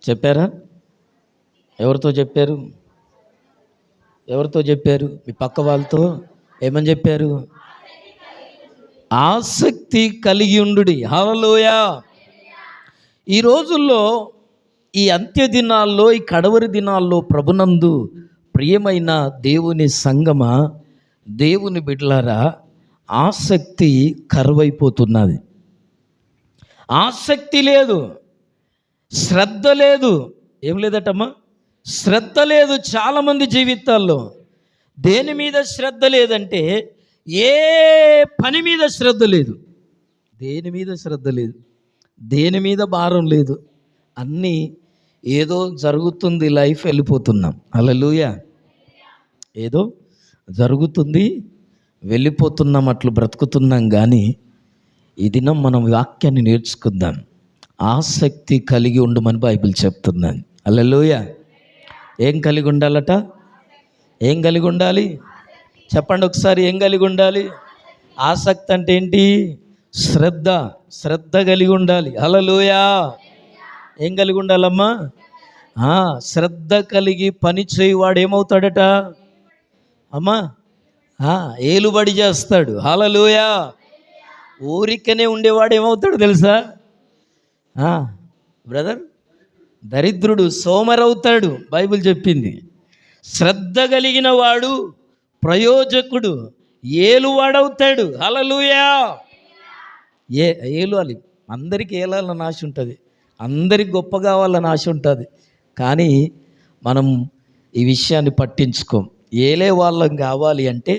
చెప్పారా? ఎవరితో చెప్పారు? ఎవరితో చెప్పారు? మీ పక్క వాళ్ళతో ఏమని చెప్పారు? ఆసక్తి కలిగి ఉండుడి. హల్లెలూయా. ఈ రోజుల్లో, ఈ అంత్య దినాల్లో, ఈ కడవరి దినాల్లో ప్రభునందు ప్రియమైన దేవుని సంగమా, దేవుని బిడ్డలారా, ఆసక్తి కరువైపోతున్నది. ఆసక్తి లేదు, శ్రద్ధ లేదు. ఏం లేదటమ్మా? శ్రద్ధ లేదు చాలామంది జీవితాల్లో. దేని మీద శ్రద్ధ లేదంటే, ఏ పని మీద శ్రద్ధ లేదు. దేని మీద శ్రద్ధ లేదు, దేని మీద భారం లేదు. అన్నీ ఏదో జరుగుతుంది, లైఫ్ వెళ్ళిపోతున్నాం. హల్లెలూయా. ఏదో జరుగుతుంది, వెళ్ళిపోతున్నాం, అట్లు బ్రతుకుతున్నాం. కానీ ఈ దినం మనం వాక్యాన్ని నేర్చుకుందాం. ఆసక్తి కలిగి ఉండమని బైబిల్ చెప్తున్నాను. హల్లెలూయా. ఏం కలిగి ఉండాలట? ఏం కలిగి ఉండాలి? చెప్పండి ఒకసారి. ఏం కలిగి ఉండాలి? ఆసక్తి అంటే ఏంటి? శ్రద్ధ. శ్రద్ధ కలిగి ఉండాలి. హల్లెలూయా. ఏం కలిగి ఉండాలమ్మా? శ్రద్ధ కలిగి పని చేయవాడు ఏమవుతాడట అమ్మా? ఏలుబడి చేస్తాడు. హల్లెలూయా. ఊరికనే ఉండేవాడు ఏమవుతాడు తెలుసా బ్రదర్? దరిద్రుడు, సోమరవుతాడు. బైబిల్ చెప్పింది. శ్రద్ధ కలిగిన వాడు ప్రయోజకుడు, ఏలువాడవుతాడు. హల్లెలూయా. ఏలాలి. అందరికీ ఏలాలని ఆశ ఉంటుంది, అందరికి గొప్ప కావాలని ఆశ ఉంటుంది. కానీ మనం ఈ విషయాన్ని పట్టించుకోం. ఏలే వాళ్ళం కావాలి అంటే,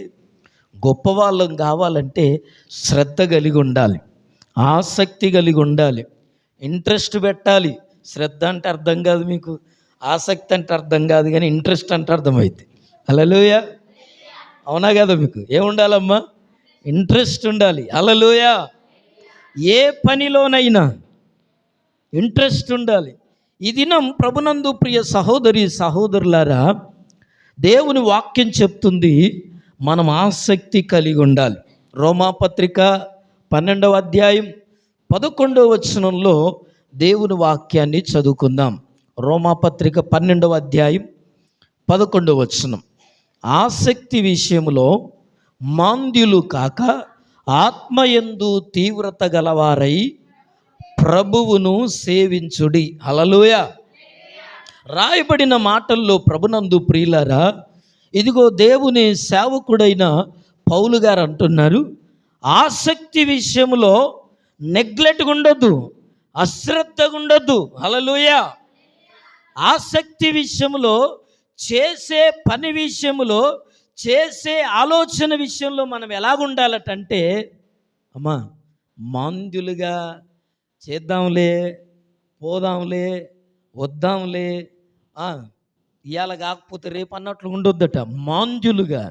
గొప్ప వాళ్ళం కావాలంటే శ్రద్ధ కలిగి ఉండాలి, ఆసక్తి కలిగి ఉండాలి, ఇంట్రెస్ట్ పెట్టాలి. శ్రద్ధ అంటే అర్థం కాదు మీకు, ఆసక్తి అంటే అర్థం కాదు, కానీ ఇంట్రెస్ట్ అంటే అర్థమైంది. హల్లెలూయా. అవునా కదా? మీకు ఏముండాలమ్మా? ఇంట్రెస్ట్ ఉండాలి. హల్లెలూయా. ఏ పనిలోనైనా ఇంట్రెస్ట్ ఉండాలి. ఈ దినం ప్రభునందు ప్రియ సహోదరి సహోదరులారా, దేవుని వాక్యం చెప్తుంది మనం ఆసక్తి కలిగి ఉండాలి. రోమాపత్రిక 12వ అధ్యాయం 11వ వచనంలో దేవుని వాక్యాన్ని చదువుకుందాం. రోమాపత్రిక 12వ అధ్యాయం 11వ వచనం. ఆసక్తి విషయంలో మాంద్యులు కాక ఆత్మయందు తీవ్రత గలవారై ప్రభువును సేవించుడి. హల్లెలూయా. రాయబడిన మాటల్లో ప్రభునందు ప్రియులారా, ఇదిగో దేవుని సేవకుడైన పౌలు గారు అంటున్నారు, ఆసక్తి విషయంలో నెగ్లెక్ట్గా ఉండొద్దు, అశ్రద్ధగా ఉండొద్దు. హల్లెలూయా. ఆసక్తి విషయంలో, చేసే పని విషయంలో, చేసే ఆలోచన విషయంలో మనం ఎలాగుండాలటంటే, అమ్మా, మాంద్యులుగా చేద్దాంలే, పోదాంలే, వద్దాంలే, ఇవాళ కాకపోతే రేపు అన్నట్లు ఉండొద్దట. మాంద్యులుగా,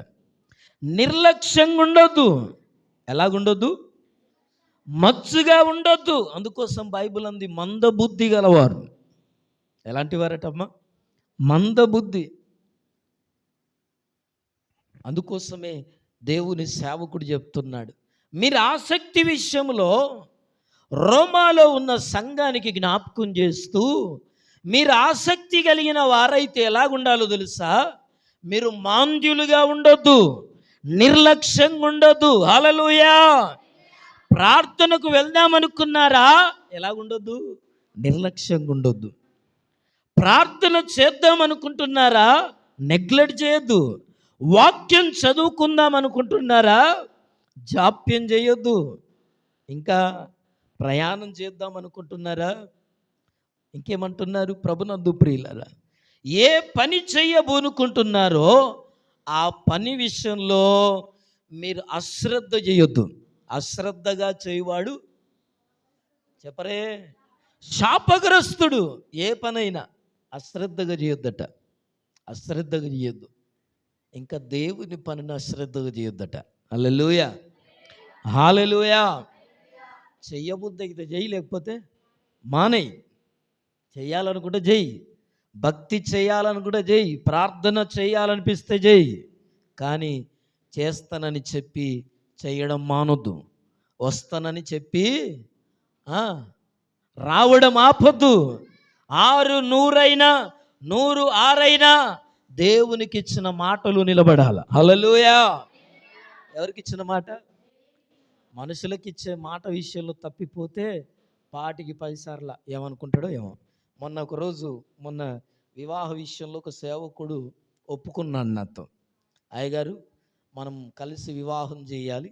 నిర్లక్ష్యంగా ఉండొద్దు. ఎలాగుండొద్దు? మచ్చుగా ఉండొద్దు. అందుకోసం బైబిల్ అంది మందబుద్ధి గలవారు. ఎలాంటి వారటమ్మా? మందబుద్ధి. అందుకోసమే దేవుని సేవకుడు చెప్తున్నాడు, మీరు ఆసక్తి విషయంలో రోమాలో ఉన్న సంఘానికి జ్ఞాపకం చేస్తూ, మీరు ఆసక్తి కలిగిన వారైతే ఎలాగుండాలో తెలుసా? మీరు మాంద్యులుగా ఉండొద్దు, నిర్లక్ష్యంగా ఉండొద్దు. హల్లెలూయా. ప్రార్థనకు వెళ్దామనుకున్నారా? ఎలాగుండొద్దు? నిర్లక్ష్యంగా ఉండొద్దు. ప్రార్థన చేద్దామనుకుంటున్నారా? నెగ్లెక్ట్ చేయొద్దు. వాక్యం చదువుకుందాం అనుకుంటున్నారా? జాప్యం చేయొద్దు. ఇంకా ప్రయాణం చేద్దాం అనుకుంటున్నారా? ఇంకేమంటున్నారు? ప్రభునందు ప్రియులారా, ఏ పని చెయ్యబోనుకుంటున్నారో ఆ పని విషయంలో మీరు అశ్రద్ధ చేయొద్దు. అశ్రద్ధగా చేయవాడు చెప్పరే శాపగ్రస్తుడు. ఏ పనైనా అశ్రద్ధగా చేయొద్దట, అశ్రద్ధగా చేయొద్దు. ఇంకా దేవుని పనిని అశ్రద్ధగా చేయొద్దట. హల్లెలూయా. హల్లెలూయా. చెయ్యబుద్ధి అయితే చెయ్యి, లేకపోతే మానేయి. చెయ్యాలనుకుంటే చెయ్యి, భక్తి చేయాలనుకుంటే చెయ్యి, ప్రార్థన చేయాలనిపిస్తే చెయ్యి. కానీ చేస్తానని చెప్పి చేయడం మానొద్దు. వస్తానని చెప్పి రావడం ఆపొద్దు. ఆరు నూరైనా, నూరు ఆరైనా దేవునికి ఇచ్చిన మాటలు నిలబడాలి. హల్లెలూయా. ఎవరికి ఇచ్చిన మాట? మనుషులకి ఇచ్చే మాట విషయంలో తప్పిపోతే పాటికి 10 సార్లు ఏమనుకుంటాడో ఏమో. మొన్న వివాహ విషయంలో ఒక సేవకుడు ఒప్పుకున్నాడు నాతో. అయ్యగారు, మనం కలిసి వివాహం చేయాలి,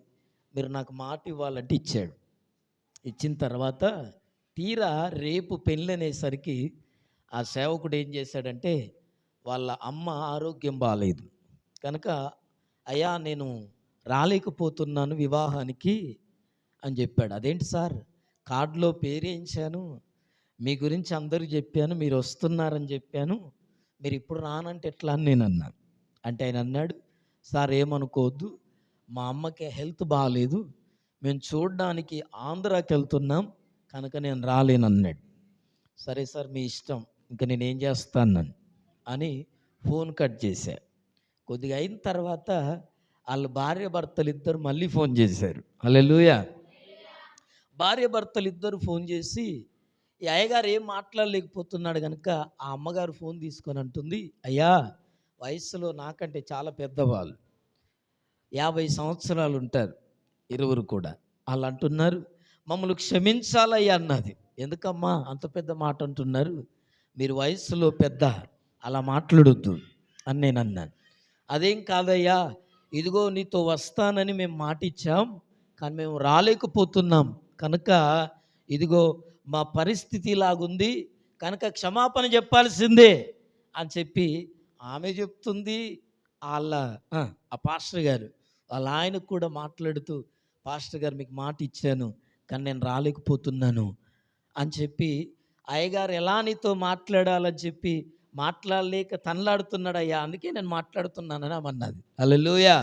మీరు నాకు మాట ఇవ్వాలంటే ఇచ్చాడు. ఇచ్చిన తర్వాత తీరా రేపు పెళ్ళి అనేసరికి ఆ సేవకుడు ఏం చేశాడంటే, వాళ్ళ అమ్మ ఆరోగ్యం బాగాలేదు కనుక, అయ్యా నేను రాలేకపోతున్నాను వివాహానికి అని చెప్పాడు. అదేంటి సార్, కార్డులో పేరేయించాను, మీ గురించి అందరూ చెప్పాను, మీరు వస్తున్నారని చెప్పాను, మీరు ఇప్పుడు రానంటే ఎట్లా అని నేను అన్నాను. అంటే ఆయన అన్నాడు, సార్ ఏమనుకోవద్దు, మా అమ్మకి హెల్త్ బాగాలేదు, మేము చూడడానికి ఆంధ్రాకి వెళ్తున్నాం కనుక నేను రాలేనన్నాడు. సరే సార్ మీ ఇష్టం, ఇంకా నేనేం చేస్తాను అని ఫోన్ కట్ చేశా. కొద్దిగా అయిన తర్వాత వాళ్ళ భార్య భర్తలు ఇద్దరు మళ్ళీ ఫోన్ చేశారు. హల్లెలూయా. భార్య భర్తలు ఇద్దరు ఫోన్ చేసి, ఈ అయ్యగారు ఏం మాట్లాడలేకపోతున్నాడు కనుక ఆ అమ్మగారు ఫోన్ తీసుకొని అంటుంది, అయ్యా వయస్సులో నాకంటే చాలా పెద్దవాళ్ళు, 50 సంవత్సరాలు ఉంటారు ఇరువురు కూడా. వాళ్ళు అంటున్నారు, మమ్మల్ని క్షమించాలయ్యా అన్నది. ఎందుకమ్మా అంత పెద్ద మాట అంటున్నారు, మీరు వయస్సులో పెద్ద, అలా మాట్లాడొద్దు అని నేను అన్నాను. అదేం కాదయ్యా, ఇదిగో నీతో వస్తానని మేము మాట ఇచ్చాం, కానీ మేము రాలేకపోతున్నాం కనుక ఇదిగో మా పరిస్థితి ఇలాగుంది కనుక క్షమాపణ చెప్పాల్సిందే అని చెప్పి ఆమె చెప్తుంది. ఆ పాస్టర్ గారు వాళ్ళ ఆయనకు కూడా మాట్లాడుతూ, పాస్టర్ గారు మీకు మాట ఇచ్చాను కానీ నేను రాలేకపోతున్నాను అని చెప్పి, అయ్యగారు ఎలా నీతో మాట్లాడాలని చెప్పి మాట్లాడలేక తనలాడుతున్నాడు అయ్యా, అందుకే నేను మాట్లాడుతున్నానని అన్నది. హల్లెలూయా,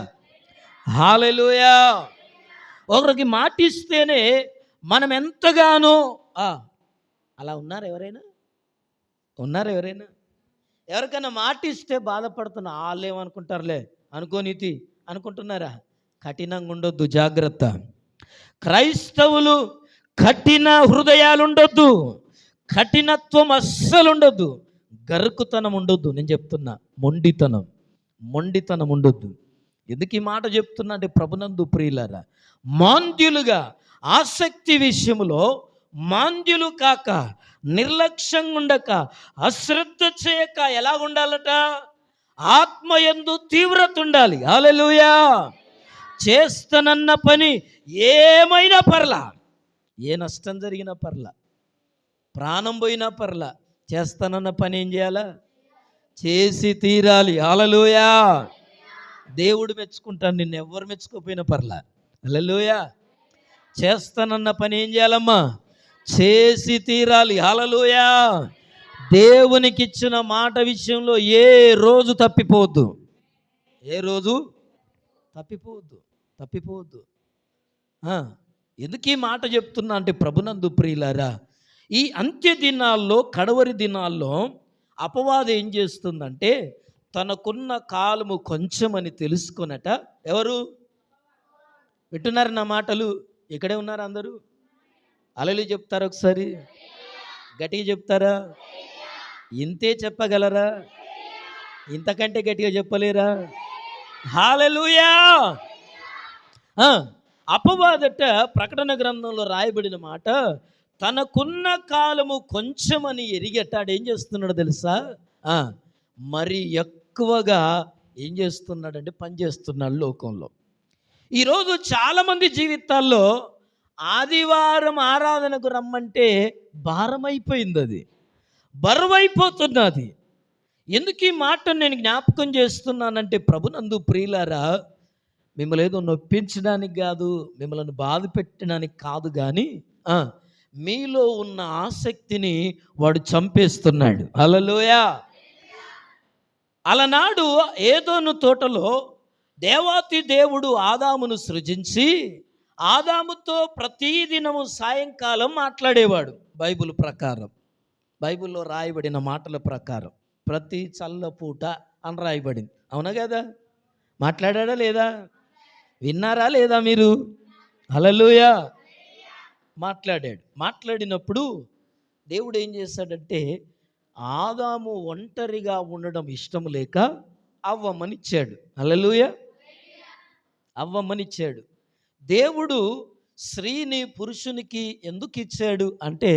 హల్లెలూయా. ఒకరికి మాట ఇస్తేనే మనం ఎంతగానో అలా ఉన్నారు ఎవరైనా? ఎవరికైనా మాట ఇస్తే బాధపడుతున్నా, వాళ్ళు ఏమనుకుంటారులే అనుకోనీతి అనుకుంటున్నారా? కఠినంగా ఉండొద్దు, జాగ్రత్త. క్రైస్తవులు కఠిన హృదయాలు ఉండొద్దు, కఠినత్వం అస్సలు ఉండొద్దు, గరుకుతనం ఉండొద్దు. నేను చెప్తున్నా, మొండితనం ఉండొద్దు. ఎందుకు ఈ మాట చెప్తున్నా అంటే, ప్రభునందు ప్రియులారా, మాంద్యులుగా ఆసక్తి విషయంలో మాంద్యులు కాక, నిర్లక్ష్యంగా ఉండక, అశ్రద్ధ చేయక ఎలా ఉండాలట? ఆత్మయందు తీవ్రత ఉండాలి. హల్లెలూయా. చేస్తానన్న పని ఏమైనా పర్లా, ఏ నష్టం జరిగినా పర్లా, ప్రాణం పోయినా పర్లా, చేస్తానన్న పని ఏం చేయాలా? చేసి తీరాలి. హల్లెలూయా. దేవుడు మెచ్చుకుంటాను, నిన్ను ఎవరు మెచ్చుకోపోయినా పర్లా. హల్లెలూయా. చేస్తానన్న పని ఏం చేయాలమ్మా? చేసి తీరాలి. హల్లెలూయా. దేవునికి ఇచ్చిన మాట విషయంలో ఏ రోజు తప్పిపోవద్దు, ఏ రోజు తప్పిపోవద్దు. ఎందుకు ఈ మాట చెప్తున్నా అంటే, ప్రభునందు ప్రియులారా, ఈ అంత్య దినాల్లో, కడవరి దినాల్లో అపవాదం ఏం చేస్తుందంటే, తనకున్న కాలము కొంచెమని తెలుసుకొనట. ఎవరు వింటున్నారు నా మాటలు? ఇక్కడే ఉన్నారు అందరూ? హల్లెలూయా చెప్తారా? ఒకసారి గట్టిగా చెప్తారా? ఇంతే చెప్పగలరా? ఇంతకంటే గట్టిగా చెప్పలేరా? హల్లెలూయా. అపవాదట ప్రకటన గ్రంథంలో రాయబడిన మాట, తనకున్న కాలము కొంచెమని ఎరిగేటాడు ఏం చేస్తున్నాడో తెలుసా? మరి ఎక్కువగా ఏం చేస్తున్నాడంటే పని చేస్తున్నాడు లోకంలో. ఈరోజు చాలామంది జీవితాల్లో ఆదివారం ఆరాధనకు రమ్మంటే భారమైపోయింది, అది బరువైపోతున్నది. ఎందుకు ఈ మాట నేను జ్ఞాపకం చేస్తున్నానంటే, ప్రభునందు ప్రియులారా, మిమ్మల్ని ఏదో నొప్పించడానికి కాదు, మిమ్మల్ని బాధ పెట్టడానికి కాదు, కానీ మీలో ఉన్న ఆసక్తిని వాడు చంపేస్తున్నాడు. హల్లెలూయా. అలనాడు ఏదోను తోటలో దేవాతి దేవుడు ఆదామును సృజించి, ఆదాముతో ప్రతిదినము సాయంకాలం మాట్లాడేవాడు. బైబిల్ ప్రకారం, బైబిల్లో రాయబడిన మాటల ప్రకారం ప్రతి చల్లపూట అని రాయబడింది. అవునా కదా? మాట్లాడా లేదా? విన్నారా లేదా మీరు? హల్లెలూయా. మాట్లాడాడు. మాట్లాడినప్పుడు దేవుడు ఏం చేశాడంటే, ఆదాము ఒంటరిగా ఉండడం ఇష్టం లేక అవ్వమ్మనిచ్చాడు. హల్లెలూయా. అవ్వమ్మనిచ్చాడు. దేవుడు స్త్రీని పురుషునికి ఎందుకు ఇచ్చాడు అంటే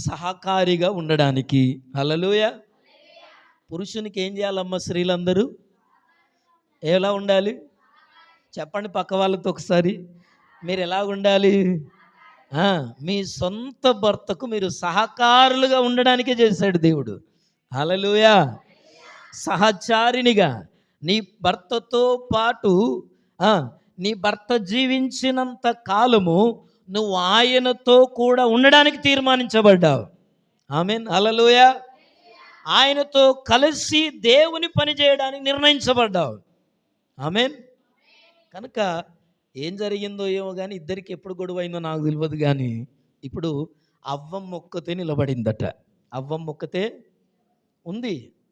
సహకారిగా ఉండడానికి. హల్లెలూయా. పురుషునికి ఏం చేయాలమ్మా? స్త్రీలందరూ ఎలా ఉండాలి చెప్పండి పక్క వాళ్ళతో ఒకసారి. మీరు ఎలా ఉండాలి? మీ సొంత భర్తకు మీరు సహకారులుగా ఉండడానికే చేశాడు దేవుడు. హల్లెలూయా. సహచారినిగా నీ భర్తతో పాటు నీ భర్త జీవించినంత కాలము నువ్వు ఆయనతో కూడా ఉండడానికి తీర్మానించబడ్డావు. ఆమేన్. హల్లెలూయా. ఆయనతో కలిసి దేవుని పని చేయడానికి నిర్ణయించబడ్డావు. ఆమేన్. కనుక ఏం జరిగిందో ఏమో కానీ ఇద్దరికి ఎప్పుడు గొడవ అయిందో నాకు తెలియదు, కానీ ఇప్పుడు అవ్వమ్మ ఒక్కతే నిలబడిందట. అవ్వమ్మ ఒక్కతే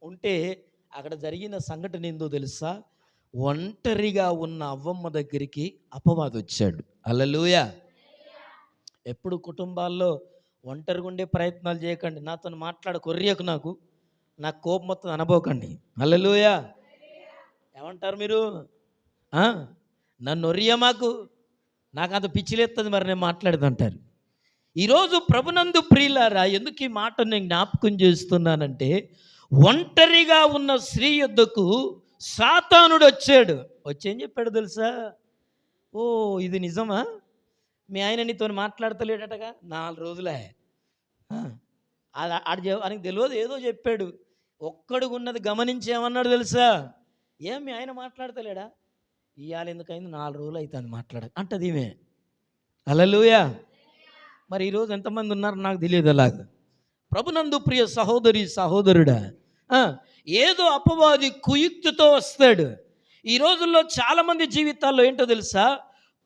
ఉంటే అక్కడ జరిగిన సంఘటన ఏందో తెలుసా? ఒంటరిగా ఉన్న అవ్వమ్మ దగ్గరికి అపవాది వచ్చాడు. హల్లెలూయా. ఎప్పుడు కుటుంబాల్లో ఒంటరిగా ఉండే ప్రయత్నాలు చేయకండి. నాతో కొర్రియకు నాకు కోపం మొత్తం అనబోకండి. హల్లెలూయా. ఏమంటారు మీరు? నన్ను ఒర్రియ నాకు అంత పిచ్చిలేస్తుంది, మరి నేను మాట్లాడదంటారు. ఈరోజు ప్రభునందు ప్రియులారా, ఎందుకు ఈ మాట నేను జ్ఞాపకం చేస్తున్నానంటే, ఒంటరిగా ఉన్న స్త్రీ యొద్దకు సాతానుడు వచ్చాడు. వచ్చేం చెప్పాడు తెలుసా? ఓ ఇది నిజమా? మీ ఆయన నీతో మాట్లాడతలేడటగా 4 రోజులే. ఆయనకు తెలియదు, ఏదో చెప్పాడు. ఒక్కడు ఉన్నది గమనించి ఏమన్నాడు తెలుసా? ఏం మీ ఆయన మాట్లాడతలేడా? ఇవాళ ఎందుకైంది? 4 రోజులు అవుతుంది మాట్లాడ అంటది ఈమె. హల్లెలూయా. మరి ఈరోజు ఎంతమంది ఉన్నారు నాకు తెలియదు. అలాగా ప్రభునందు ప్రియ సహోదరి సహోదరుడా, ఏదో అపవాది కుయుక్తితో వస్తాడు. ఈ రోజుల్లో చాలామంది జీవితాల్లో ఏంటో తెలుసా?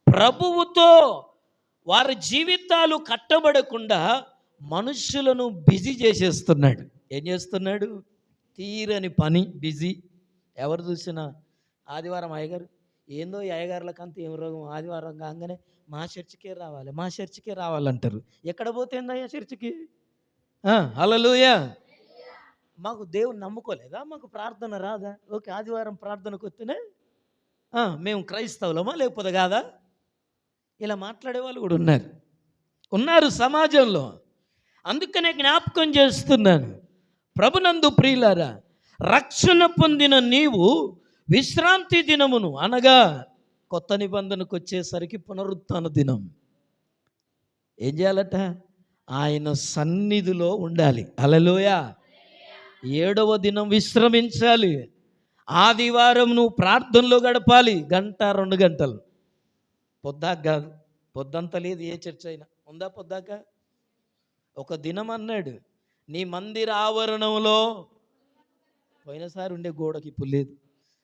ప్రభువుతో వారి జీవితాలు కట్టబడకుండా మనుషులను బిజీ చేసేస్తున్నాడు. ఏం చేస్తున్నాడు? తీరని పని, బిజీ. ఎవరు చూసినా ఆదివారం అయ్యగారు ఏందో ఈ అయ్యగారులకు అంత ఏం రోగం, ఆదివారం కాగానే మా చర్చికే రావాలంటారు. ఎక్కడ పోతేందయ్యా చర్చికి? హల్లెలూయా. మాకు దేవుని నమ్ముకోలేదా? మాకు ప్రార్థన రాదా? ఓకే, ఆదివారం ప్రార్థనకు వస్తేనే మేము క్రైస్తవులమా లేకపోతే కాదా? ఇలా మాట్లాడే వాళ్ళు కూడా ఉన్నారు సమాజంలో. అందుకనే జ్ఞాపకం చేస్తున్నాను, ప్రభునందు ప్రియులారా, రక్షణ పొందిన నీవు విశ్రాంతి దినమును అనగా కొత్త నిబంధనకు వచ్చేసరికి పునరుత్థాన దినం ఏం చేయాలట? ఆయన సన్నిధిలో ఉండాలి. హల్లెలూయా. 7వ దినం విశ్రమించాలి. ఆదివారం నువ్వు ప్రార్థనలో గడపాలి. 1-2 గంటలు. పొద్దాక కాదు, పొద్దంతా లేదు. ఏ చర్చ అయినా ఉందా పొద్దాక? ఒక దినం అన్నాడు, నీ మందిర ఆవరణంలో పోయినసారి ఉండే గోడకి ఇప్పుడు లేదు.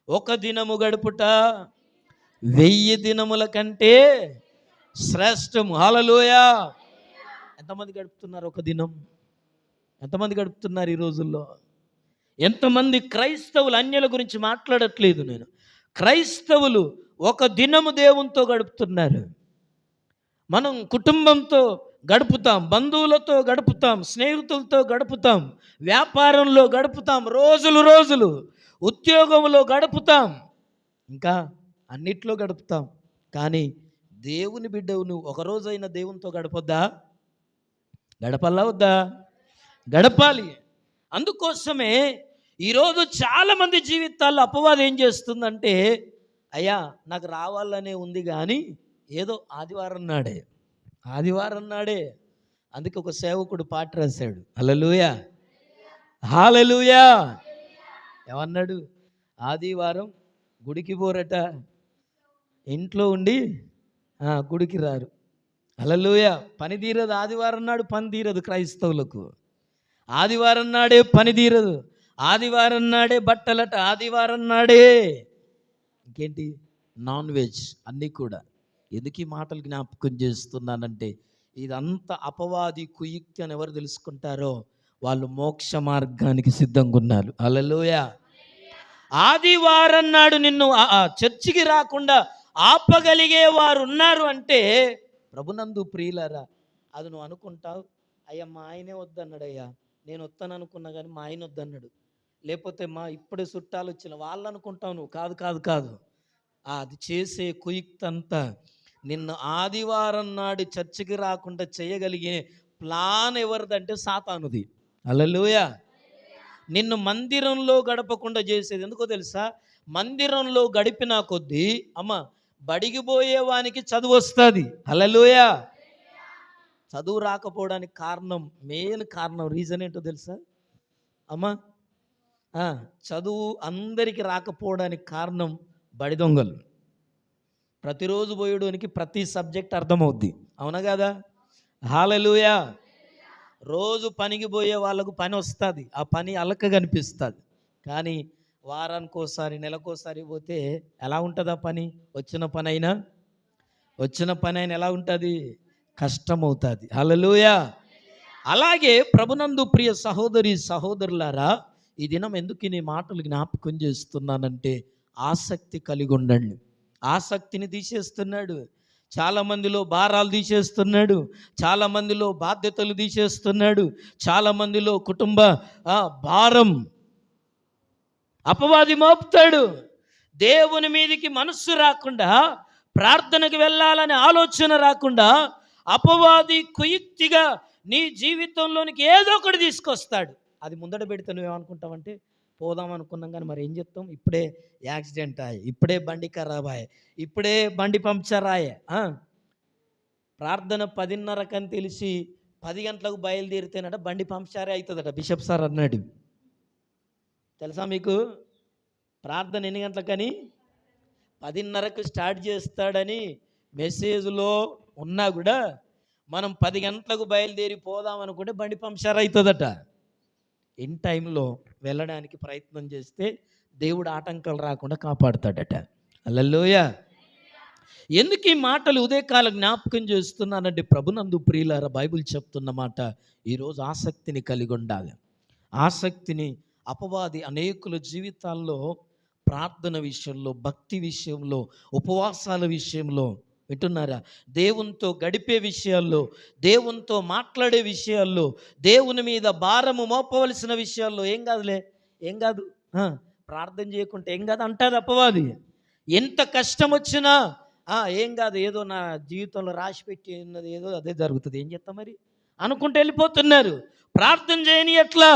ఒక దినము గడుపుట 1000 దినముల కంటే శ్రేష్టము. హల్లెలూయా. ఎంతమంది గడుపుతున్నారు ఒక దినం? ఎంతమంది గడుపుతున్నారు ఈ రోజుల్లో? ఎంతమంది క్రైస్తవులు, అన్యుల గురించి మాట్లాడట్లేదు నేను, క్రైస్తవులు ఒక దినము దేవునితో గడుపుతున్నారు. మనం కుటుంబంతో గడుపుతాం, బంధువులతో గడుపుతాం, స్నేహితులతో గడుపుతాం, వ్యాపారంలో గడుపుతాం, రోజులు ఉద్యోగంలో గడుపుతాం, ఇంకా అన్నిట్లో గడుపుతాం. కానీ దేవుని బిడ్డవు నువ్వు ఒకరోజైనా దేవునితో గడపొద్దా? గడపల్లా వద్దా? గడపాలి. అందుకోసమే ఈరోజు చాలామంది జీవితాల్లో అపవాదం ఏం చేస్తుందంటే, అయ్యా నాకు రావాలనే ఉంది కానీ ఏదో ఆదివారం నాడే అందుకే ఒక సేవకుడు పాట రాశాడు. హల్లెలూయా. హల్లెలూయా. ఏమన్నాడు? ఆదివారం గుడికి పోరట, ఇంట్లో ఉండి గుడికి రారు. హల్లెలూయా. పని తీరదు ఆదివారం నాడు, పని తీరదు క్రైస్తవులకు. ఆదివారం నాడే పని తీరదు, ఆదివారం నాడే బట్టలట, ఆదివారం నాడే ఇంకేంటి నాన్ వెజ్ అన్నీ కూడా. ఎందుకు ఈ మాటలు జ్ఞాపకం చేస్తున్నానంటే, ఇదంతా అపవాది కుయుక్తి అని ఎవరు తెలుసుకుంటారో వాళ్ళు మోక్ష మార్గానికి సిద్ధంగా ఉన్నారు. హల్లెలూయా. ఆదివారం నాడు నిన్ను చర్చికి రాకుండా ఆపగలిగే వారు ఉన్నారు అంటే, ప్రభునందు ప్రియులారా, అది నువ్వు అనుకుంటావు, అయ్యా మా ఆయనే వద్దన్నాడయ్యా, నేను వస్తాను అనుకున్నా కానీ మా ఆయన వద్దన్నాడు, లేకపోతే మా ఇప్పుడే చుట్టాలు వచ్చిన వాళ్ళు అనుకుంటావు నువ్వు. కాదు కాదు కాదు, అది చేసే కుయుక్తంతా నిన్ను ఆదివారం నాడు చర్చికి రాకుండా చేయగలిగే ప్లాన్ ఎవరిదంటే సాతానుది. హల్లెలూయా. నిన్ను మందిరంలో గడపకుండా చేసేది ఎందుకో తెలుసా? మందిరంలో గడిపిన కొద్దీ బడికి పోయేవానికి చదువు వస్తుంది. హల్లెలూయా. చదువు రాకపోవడానికి కారణం, మెయిన్ కారణం, రీజన్ ఏంటో తెలుసా అమ్మా? చదువు అందరికీ రాకపోవడానికి కారణం బడి దొంగలు. ప్రతిరోజు పోయేడానికి ప్రతి సబ్జెక్ట్ అర్థమవుద్ది, అవునా కదా? హల్లెలూయా. రోజు పనికి పోయే వాళ్ళకు పని వస్తుంది, ఆ పని అలక కనిపిస్తుంది. కానీ వారానికి ఒకసారి నెలకోసారి పోతే ఎలా ఉంటుంది ఆ పని? వచ్చిన పని అయినా ఎలా ఉంటుంది? కష్టమవుతుంది. హల్లెలూయా. అలాగే ప్రభునందు ప్రియ సహోదరి సహోదరులారా, ఈ దినం ఎందుకు నీ మాటలు జ్ఞాపకం చేస్తున్నానంటే ఆసక్తి కలిగి ఉండండి. ఆసక్తిని తీసేస్తున్నాడు. చాలామందిలో భారాలు తీసేస్తున్నాడు, చాలామందిలో బాధ్యతలు తీసేస్తున్నాడు, చాలామందిలో కుటుంబ భారం అపవాది మోపుతాడు. దేవుని మీదికి మనస్సు రాకుండా, ప్రార్థనకు వెళ్ళాలనే ఆలోచన రాకుండా అపవాది కుయుక్తిగా నీ జీవితంలోనికి ఏదో ఒకటి తీసుకొస్తాడు. అది ముందట పెడితే నువ్వేమనుకుంటావంటే పోదాం అనుకున్నాం కానీ మరి ఏం చెప్తాం, ఇప్పుడే యాక్సిడెంట్ అయ్యి, ఇప్పుడే బండి ఖరాబ్ అయ్యి, ఇప్పుడే బండి పంక్చర్ అయ్యే. ప్రార్థన 10:30 తెలిసి 10 గంటలకు బయలుదేరితేనట బండి పంక్చరే అవుతుందట, బిషప్ సార్ అన్నాడు. తెలుసా మీకు? ప్రార్థన ఎన్ని గంటలకని? 10:30కు స్టార్ట్ చేస్తాడని మెసేజ్లో ఉన్నా కూడా మనం 10 గంటలకు బయలుదేరి పోదాం అనుకుంటే బండి పంక్చర్ అవుతుందట. ఇన్ టైంలో వెళ్ళడానికి ప్రయత్నం చేస్తే దేవుడు ఆటంకాలు రాకుండా కాపాడుతాడట. హల్లెలూయా. ఎందుకు ఈ మాటలు ఉదయకాలం జ్ఞాపకం చేస్తున్నానంటే ప్రభునందు ప్రియులారా, బైబిల్ చెప్తున్న మాట, ఈరోజు ఆసక్తిని కలిగి ఉండాలి. ఆసక్తిని అపవాది అనేకుల జీవితాల్లో ప్రార్థన విషయంలో, భక్తి విషయంలో, ఉపవాసాల విషయంలో, వింటున్నారా, దేవునితో గడిపే విషయాల్లో, దేవునితో మాట్లాడే విషయాల్లో, దేవుని మీద భారము మోపవలసిన విషయాల్లో ఏం కాదు ప్రార్థన చేయకుంటే ఏం కాదు అంటారు అపవాది. ఎంత కష్టం వచ్చినా ఏం కాదు, ఏదో నా జీవితంలో రాసి పెట్టి ఉన్నది ఏదో అదే జరుగుతుంది, ఏం చేస్తాం మరి అనుకుంటూ వెళ్ళిపోతున్నారు. ప్రార్థన చేయని ఎట్లా?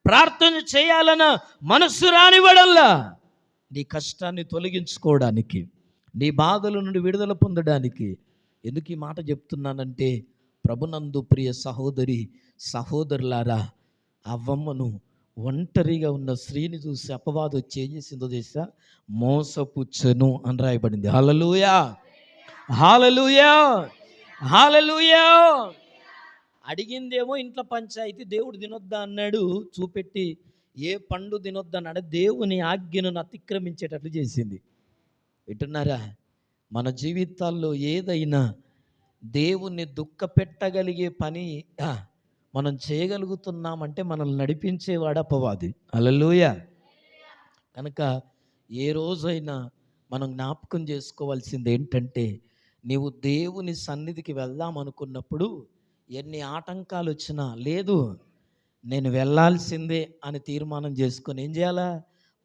ప్రార్థన చేయాలన్న మనస్సు రానివ్వడంలా. నీ కష్టాన్ని తొలగించుకోవడానికి, నీ బాధల నుండి విడుదల పొందడానికి. ఎందుకు ఈ మాట చెప్తున్నానంటే ప్రభునందు ప్రియ సహోదరి సహోదరులారా, అవ్వమ్మను ఒంటరిగా ఉన్న స్త్రీని చూసి అపవాది వచ్చి ఏం చేసిందో తెలుసా? మోసపుచ్చెను అని రాయబడింది. హల్లెలూయా, హల్లెలూయా, హల్లెలూయా. అడిగిందేమో ఇంట్లో పంచాయితీ, దేవుడు తినొద్దా అన్నాడు చూపెట్టి, ఏ పండు తినొద్దు అన్నాడు, దేవుని ఆజ్ఞను అతిక్రమించేటట్లు చేసింది. వింటున్నారా? మన జీవితాల్లో ఏదైనా దేవుణ్ణి దుఃఖపెట్టగలిగే పని మనం చేయగలుగుతున్నామంటే మనల్ని నడిపించేవాడు అపవాది. హల్లెలూయా. కనుక ఏ రోజైనా మనం జ్ఞాపకం చేసుకోవాల్సింది ఏంటంటే, నీవు దేవుని సన్నిధికి వెళ్దాం అనుకున్నప్పుడు ఎన్ని ఆటంకాలు వచ్చినా, లేదు నేను వెళ్ళాల్సిందే అని తీర్మానం చేసుకొని ఏం చేయాలా?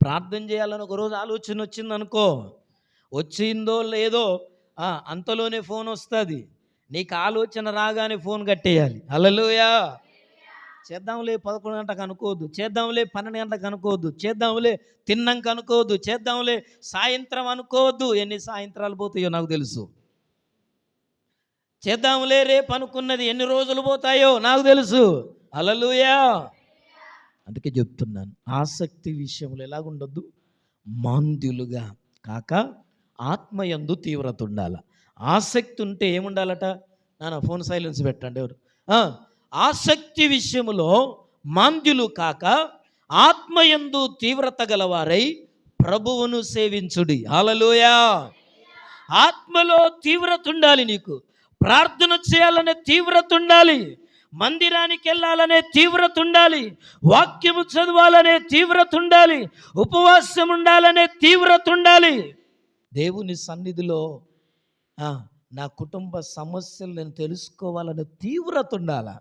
ప్రార్థన చేయాలని ఒకరోజు ఆలోచన వచ్చిందనుకో, వచ్చిందో లేదో అంతలోనే ఫోన్ వస్తుంది. నీకు ఆలోచన రాగానే ఫోన్ కట్టేయాలి. హల్లెలూయా. చేద్దాంలే 11 గంటలకు అనుకోవద్దు, చేద్దాంలే 12 గంటలకు అనుకోవద్దు, చేద్దాంలే తిన్నాక అనుకోవద్దు, చేద్దాంలే సాయంత్రం అనుకోవద్దు. ఎన్ని సాయంత్రాలు పోతాయో నాకు తెలుసు. చేద్దాంలే రేపు అనుకున్నది ఎన్ని రోజులు పోతాయో నాకు తెలుసు. హల్లెలూయా. అందుకే చెప్తున్నాను, ఆసక్తి విషయంలో ఎలాగుండొద్దు? మాంద్యులుగా కాక ఆత్మయందు తీవ్రత ఉండాలి. ఆసక్తి ఉంటే ఏముండాలట? నా ఫోన్ సైలెన్స్ పెట్టండి ఎవరు. ఆసక్తి విషయంలో మాంద్యులు కాక ఆత్మయందు తీవ్రత గలవారై ప్రభువును సేవించుడి. హల్లెలూయా. ఆత్మలో తీవ్రత ఉండాలి. నీకు ప్రార్థన చేయాలనే తీవ్రత ఉండాలి, మందిరానికి వెళ్ళాలనే తీవ్రత ఉండాలి, వాక్యము చదవాలనే తీవ్రత ఉండాలి, ఉపవాసం ఉండాలనే తీవ్రత ఉండాలి. దేవుని సన్నిధిలో నా కుటుంబ సమస్యలు నేను తెలుసుకోవాలనే తీవ్రత ఉండాలా?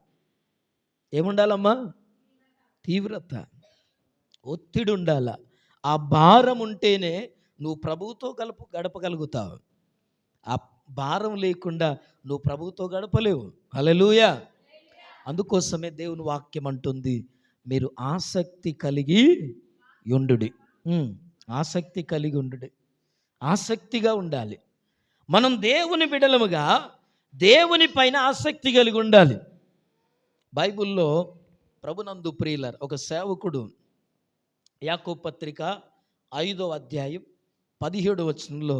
ఏముండాలమ్మా? తీవ్రత, ఒత్తిడి ఉండాల. ఆ భారం ఉంటేనే నువ్వు ప్రభువుతో గడపగలుగుతావు. ఆ భారం లేకుండా నువ్వు ప్రభువుతో గడపలేవు. హల్లెలూయా. అందుకోసమే దేవుని వాక్యం అంటుంది, మీరు ఆసక్తి కలిగి ఉండుడి. ఆసక్తి కలిగి ఉండుడి. ఆసక్తిగా ఉండాలి. మనం దేవుని బిడ్డలముగా దేవుని పైన ఆసక్తి కలిగి ఉండాలి. బైబిల్లో ప్రభునందు ప్రియులారా, ఒక సేవకుడు యాకోబు పత్రిక 5వ అధ్యాయం 17వ వచనంలో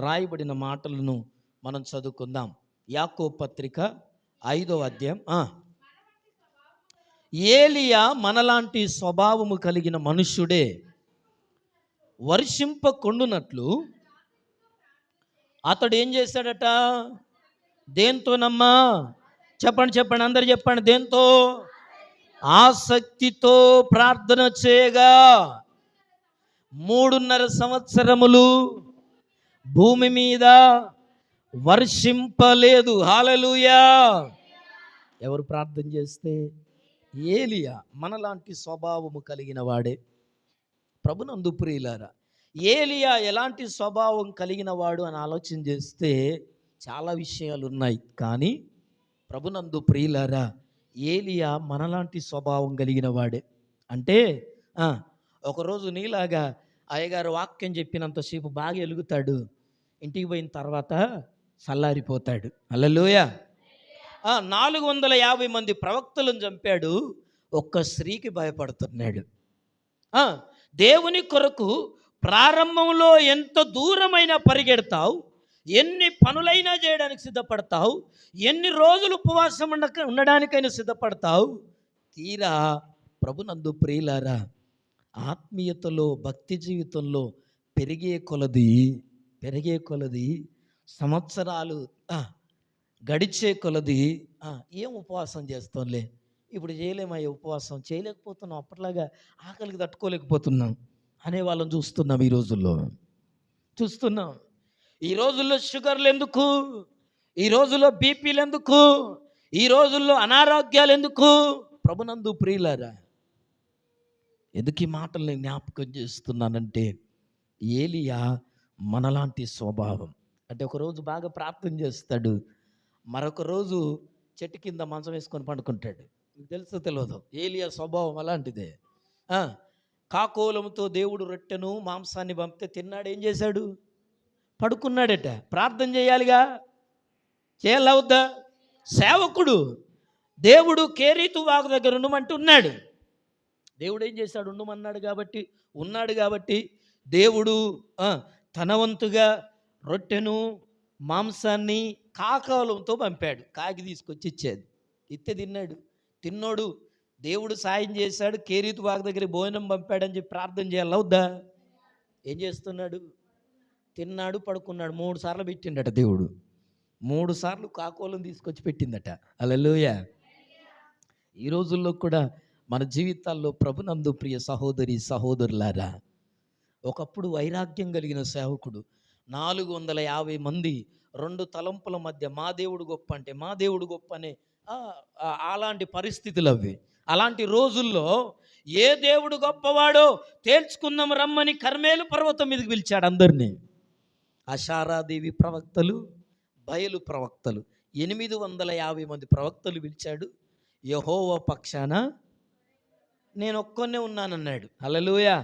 రాయబడిన మాటలను మనం చదువుకుందాం. యాకోబు పత్రిక 5వ అధ్యాయం. ఏలియా మనలాంటి స్వభావము కలిగిన మనుష్యుడే. వర్షింపకుండునట్లు అతడు ఏం చేశాడట? దేంతోనమ్మా? చెప్పండి, అందరు చెప్పండి. దేంతో? ఆసక్తితో ప్రార్థన చేయగా 3.5 సంవత్సరములు భూమి మీద వర్షింపలేదు. హల్లెలూయా. ఎవరు ప్రార్థన చేస్తే? ఏలియా మనలాంటి స్వభావము కలిగిన వాడే. ప్రభునందు ప్రియులారా, ఏలియా ఎలాంటి స్వభావం కలిగిన వాడు అని ఆలోచన చేస్తే చాలా విషయాలు ఉన్నాయి. కానీ ప్రభునందు ప్రియులారా, ఏలియా మనలాంటి స్వభావం కలిగిన వాడే. అంటే ఒకరోజు నీలాగా అయ్యగారు వాక్యం చెప్పినంతసేపు బాగా ఎలుగుతాడు, ఇంటికి పోయిన తర్వాత చల్లారిపోతాడు. హల్లెలూయా. 450 మంది ప్రవక్తలను చంపాడు, ఒక్క స్త్రీకి భయపడుతున్నాడు. దేవుని కొరకు ప్రారంభంలో ఎంత దూరమైనా పరిగెడతావు, ఎన్ని పనులైనా చేయడానికి సిద్ధపడతావు, ఎన్ని రోజులు ఉపవాసం ఉండడానికైనా సిద్ధపడతావు. తీరా ప్రభునందు ప్రియులారా, ఆత్మీయతలో భక్తి జీవితంలో పెరిగే కొలది సంవత్సరాలు గడిచే కొలది ఏం ఉపవాసం చేస్తాంలే, ఇప్పుడు చేయలేమయ్యా, ఉపవాసం చేయలేకపోతున్నాం, అప్పట్లాగా ఆకలికి తట్టుకోలేకపోతున్నాం అనే వాళ్ళని చూస్తున్నాం. ఈ రోజుల్లో షుగర్లు ఎందుకు, ఈ రోజుల్లో బీపీలు ఎందుకు, ఈ రోజుల్లో అనారోగ్యాలు ఎందుకు? ప్రభునందు ప్రియులారా, ఎందుకు ఈ మాటలు నేను జ్ఞాపకం చేస్తున్నానంటే, ఏలియా మనలాంటి స్వభావం. అంటే ఒకరోజు బాగా ప్రార్థన చేస్తాడు, మరొక రోజు చెట్టు కింద మంచం వేసుకొని పండుకుంటాడు. మీకు తెలుసో తెలియదు, ఏలియా స్వభావం అలాంటిదే. కాకోలంతో దేవుడు రొట్టెను మాంసాన్ని పంపితే తిన్నాడు. ఏం చేశాడు? పడుకున్నాడట. ప్రార్థన చేయాలిగా, చేయాలవుద్దా? సేవకుడు, దేవుడు కేరీతు వాగు దగ్గర ఉండమంటూ ఉన్నాడు. దేవుడు ఏం చేశాడు? ఉన్నాడు కాబట్టి దేవుడు తన వంతుగా రొట్టెను మాంసాన్ని కాకాలంతో పంపాడు. కాకి తీసుకొచ్చి ఇచ్చేది, ఇత్తే తిన్నాడు. దేవుడు సాయం చేశాడు, కేరీతు వాగు దగ్గర భోజనం పంపాడని చెప్పి ప్రార్థన చేయాలి, అవుద్దా? ఏం చేస్తున్నాడు? తిన్నాడు, పడుకున్నాడు. 3 సార్లు పెట్టిండట దేవుడు. 3 సార్లు కాకోలం తీసుకొచ్చి పెట్టిందట. హల్లెలూయా. ఈ రోజుల్లో కూడా మన జీవితాల్లో ప్రభునందు ప్రియ సహోదరి సహోదరులారా, ఒకప్పుడు వైరాగ్యం కలిగిన సేవకుడు 450 మంది 2 తలంపుల మధ్య మా దేవుడు గొప్ప అనే అలాంటి పరిస్థితులు అవి. అలాంటి రోజుల్లో ఏ దేవుడు గొప్పవాడో తేల్చుకుందాం రమ్మని కర్మేలు పర్వతం మీదకి పిలిచాడు అందరినీ. అషారాదేవి ప్రవక్తలు, బయలు ప్రవక్తలు, 850 మంది ప్రవక్తలు పిలిచాడు. యెహోవా పక్షాన నేను ఒక్కనే ఉన్నానన్నాడు. హల్లెలూయా.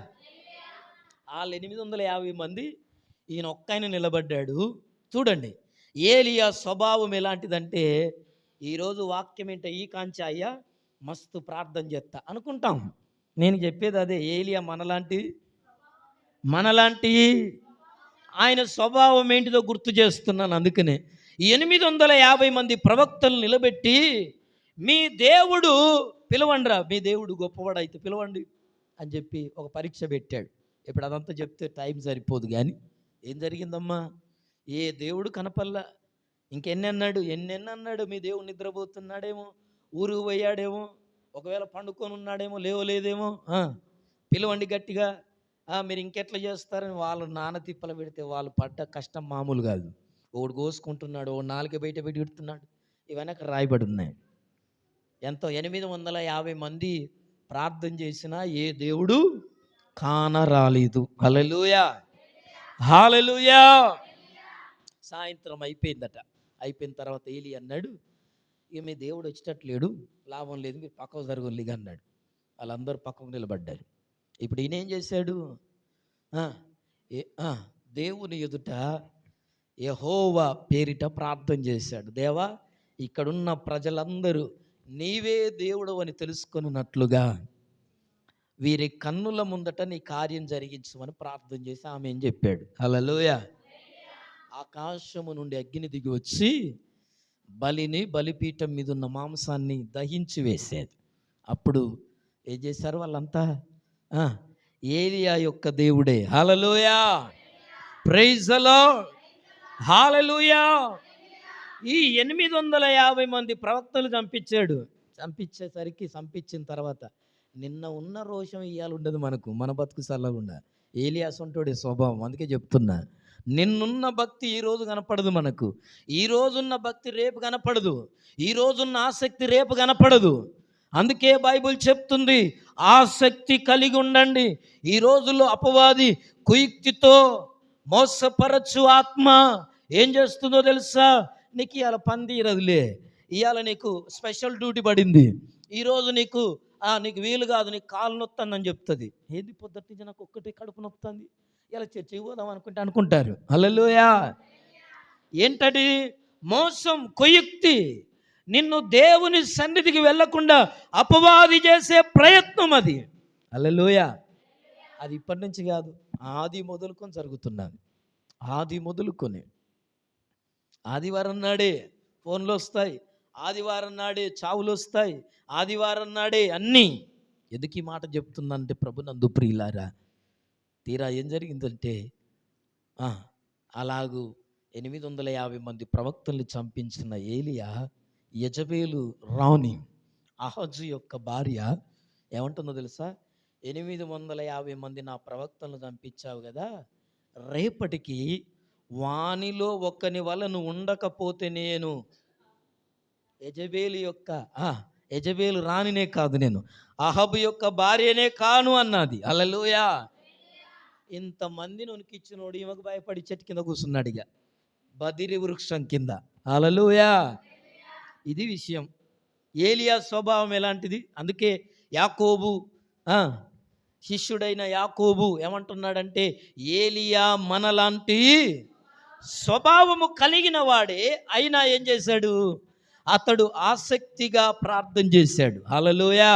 వాళ్ళు 850 మంది, ఈయన ఒక్కైన నిలబడ్డాడు. చూడండి ఏలియా స్వభావం ఎలాంటిదంటే, ఈరోజు వాక్యం ఏంటో ఈ కాంచి అయ్యా మస్తు ప్రార్థన చేస్తా అనుకుంటాం. నేను చెప్పేది అదే, ఏలియా మనలాంటి ఆయన స్వభావం ఏంటిదో గుర్తు చేస్తున్నాను. అందుకనే 850 మంది ప్రవక్తలు నిలబెట్టి, మీ దేవుడు పిలవండిరా, మీ దేవుడు గొప్పవాడైతే పిలవండి అని చెప్పి ఒక పరీక్ష పెట్టాడు. ఇప్పుడు అదంతా చెప్తే టైం సరిపోదు. కానీ ఏం జరిగిందమ్మా? ఏ దేవుడు కనపల్లా. ఎన్ని అన్నాడు? మీ దేవుడు నిద్రపోతున్నాడేమో, ఊరుకు పోయాడేమో, ఒకవేళ పండుకొని ఉన్నాడేమో, లేదేమో, పిలవండి గట్టిగా, మీరు ఇంకెట్లా చేస్తారని వాళ్ళు నాన్న తిప్పలు పెడితే వాళ్ళు పడ్డ కష్టం మామూలు కాదు. ఒకడు కోసుకుంటున్నాడు, ఒకడు నాలుక బయట పెట్టి పెడుతున్నాడు. ఇవన్నీ అక్కడ రాయబడి ఉన్నాయి. ఎంతో 850 మంది ప్రార్థన చేసినా ఏ దేవుడు కానరాలేదు. హల్లెలూయా, హల్లెలూయా. సాయంత్రం అయిపోయిందట. అయిపోయిన తర్వాత ఏలి అన్నాడు, ఇక మీ దేవుడు వచ్చేటట్లేడు, లాభం లేదు, మీరు పక్కకు జరగలిగా అన్నాడు. వాళ్ళందరూ పక్కకు నిలబడ్డారు. ఇప్పుడు ఈయన ఏం చేశాడు? దేవుని ఎదుట యెహోవా పేరిట ప్రార్థన చేశాడు. దేవా, ఇక్కడున్న ప్రజలందరూ నీవే దేవుడు అని తెలుసుకున్నట్లుగా వీరి కన్నుల ముందట నీ కార్యం జరిగించమని ప్రార్థన చేసి ఆమె ఏం చెప్పాడు. హల్లెలూయా. ఆకాశము నుండి అగ్ని దిగి వచ్చి బలిపీఠం మీద ఉన్న మాంసాన్ని దహించి వేసేది. అప్పుడు ఏం చేశారు వాళ్ళంతా? ఏలియా యొక్క దేవుడే. హల్లెలూయా, ప్రైజ్ ది లార్డ్, హల్లెలూయా. ఈ 850 మంది ప్రవక్తలు చంపించిన తర్వాత నిన్న ఉన్న రోషం ఇయ్యాలి ఉండదు మనకు, మన బతుకు సల్లగుండా. ఏలియా సొంటోడే స్వభావం. అందుకే చెప్తున్నా, నిన్నున్న భక్తి ఈరోజు కనపడదు మనకు, ఈ రోజున్న భక్తి రేపు కనపడదు, ఈ రోజున్న ఆసక్తి రేపు కనపడదు. అందుకే బైబిల్ చెప్తుంది, ఆసక్తి కలిగి ఉండండి. ఈ రోజుల్లో అపవాది కుయుక్తితో మోసపరచు ఆత్మ ఏం చేస్తుందో తెలుసా? నీకు ఇవాళ పని తీరదులే, ఇవాళ నీకు స్పెషల్ డ్యూటీ పడింది, ఈరోజు నీకు వీలు కాదు, నీకు కాలు నొత్తందని చెప్తుంది. ఏది పొద్దుటి నుంచి నాకు ఒక్కటి కడుపు నొత్తుంది, ఇలా చర్చకి పోదాం అనుకుంటారు. హల్లెలూయా. ఏంటది? మోసం, కుయుక్తి. నిన్ను దేవుని సన్నిధికి వెళ్లకుండా అపవాది చేసే ప్రయత్నం అది. హల్లెలూయా. అది ఇప్పటి నుంచి కాదు, ఆది మొదలుకొని జరుగుతున్నది. ఆది మొదలుకొని ఆదివారం నాడే ఫోన్లు వస్తాయి, ఆదివారం నాడే చావులు వస్తాయి, ఆదివారం నాడే అన్నీ. ఎందుకు ఈ మాట చెప్తుందంటే, ప్రభునందు ప్రియులారా, తీరా ఏం జరిగిందంటే అలాగూ 850 మంది ప్రవక్తల్ని చంపించిన ఏలియా యెజబేలు రాణి అహజు యొక్క భార్య ఏమంటుందో తెలుసా? 850 మంది నా ప్రవక్తలను చంపించావు కదా, రేపటికి వానిలో ఒక్కని వల్ల నువ్వు ఉండకపోతే నేను యెజబేలు రాణినే కాదు, నేను అహబు యొక్క భార్యనే కాను అన్నది. హల్లెలూయా. ఇంతమందిని ఉనికిచ్చినోడు ఈమెకు భయపడి చెట్టు కింద కూర్చున్నాడు, ఇక బదిరి వృక్షం కింద. హల్లెలూయా. ఇది విషయం. ఏలియా స్వభావం ఎలాంటిది? అందుకే యాకోబు శిష్యుడైన యాకోబు ఏమంటున్నాడంటే, ఏలియా మనలాంటి స్వభావము కలిగిన వాడే అయినా ఏం చేశాడు? అతడు ఆసక్తిగా ప్రార్థన చేశాడు. హల్లెలూయా.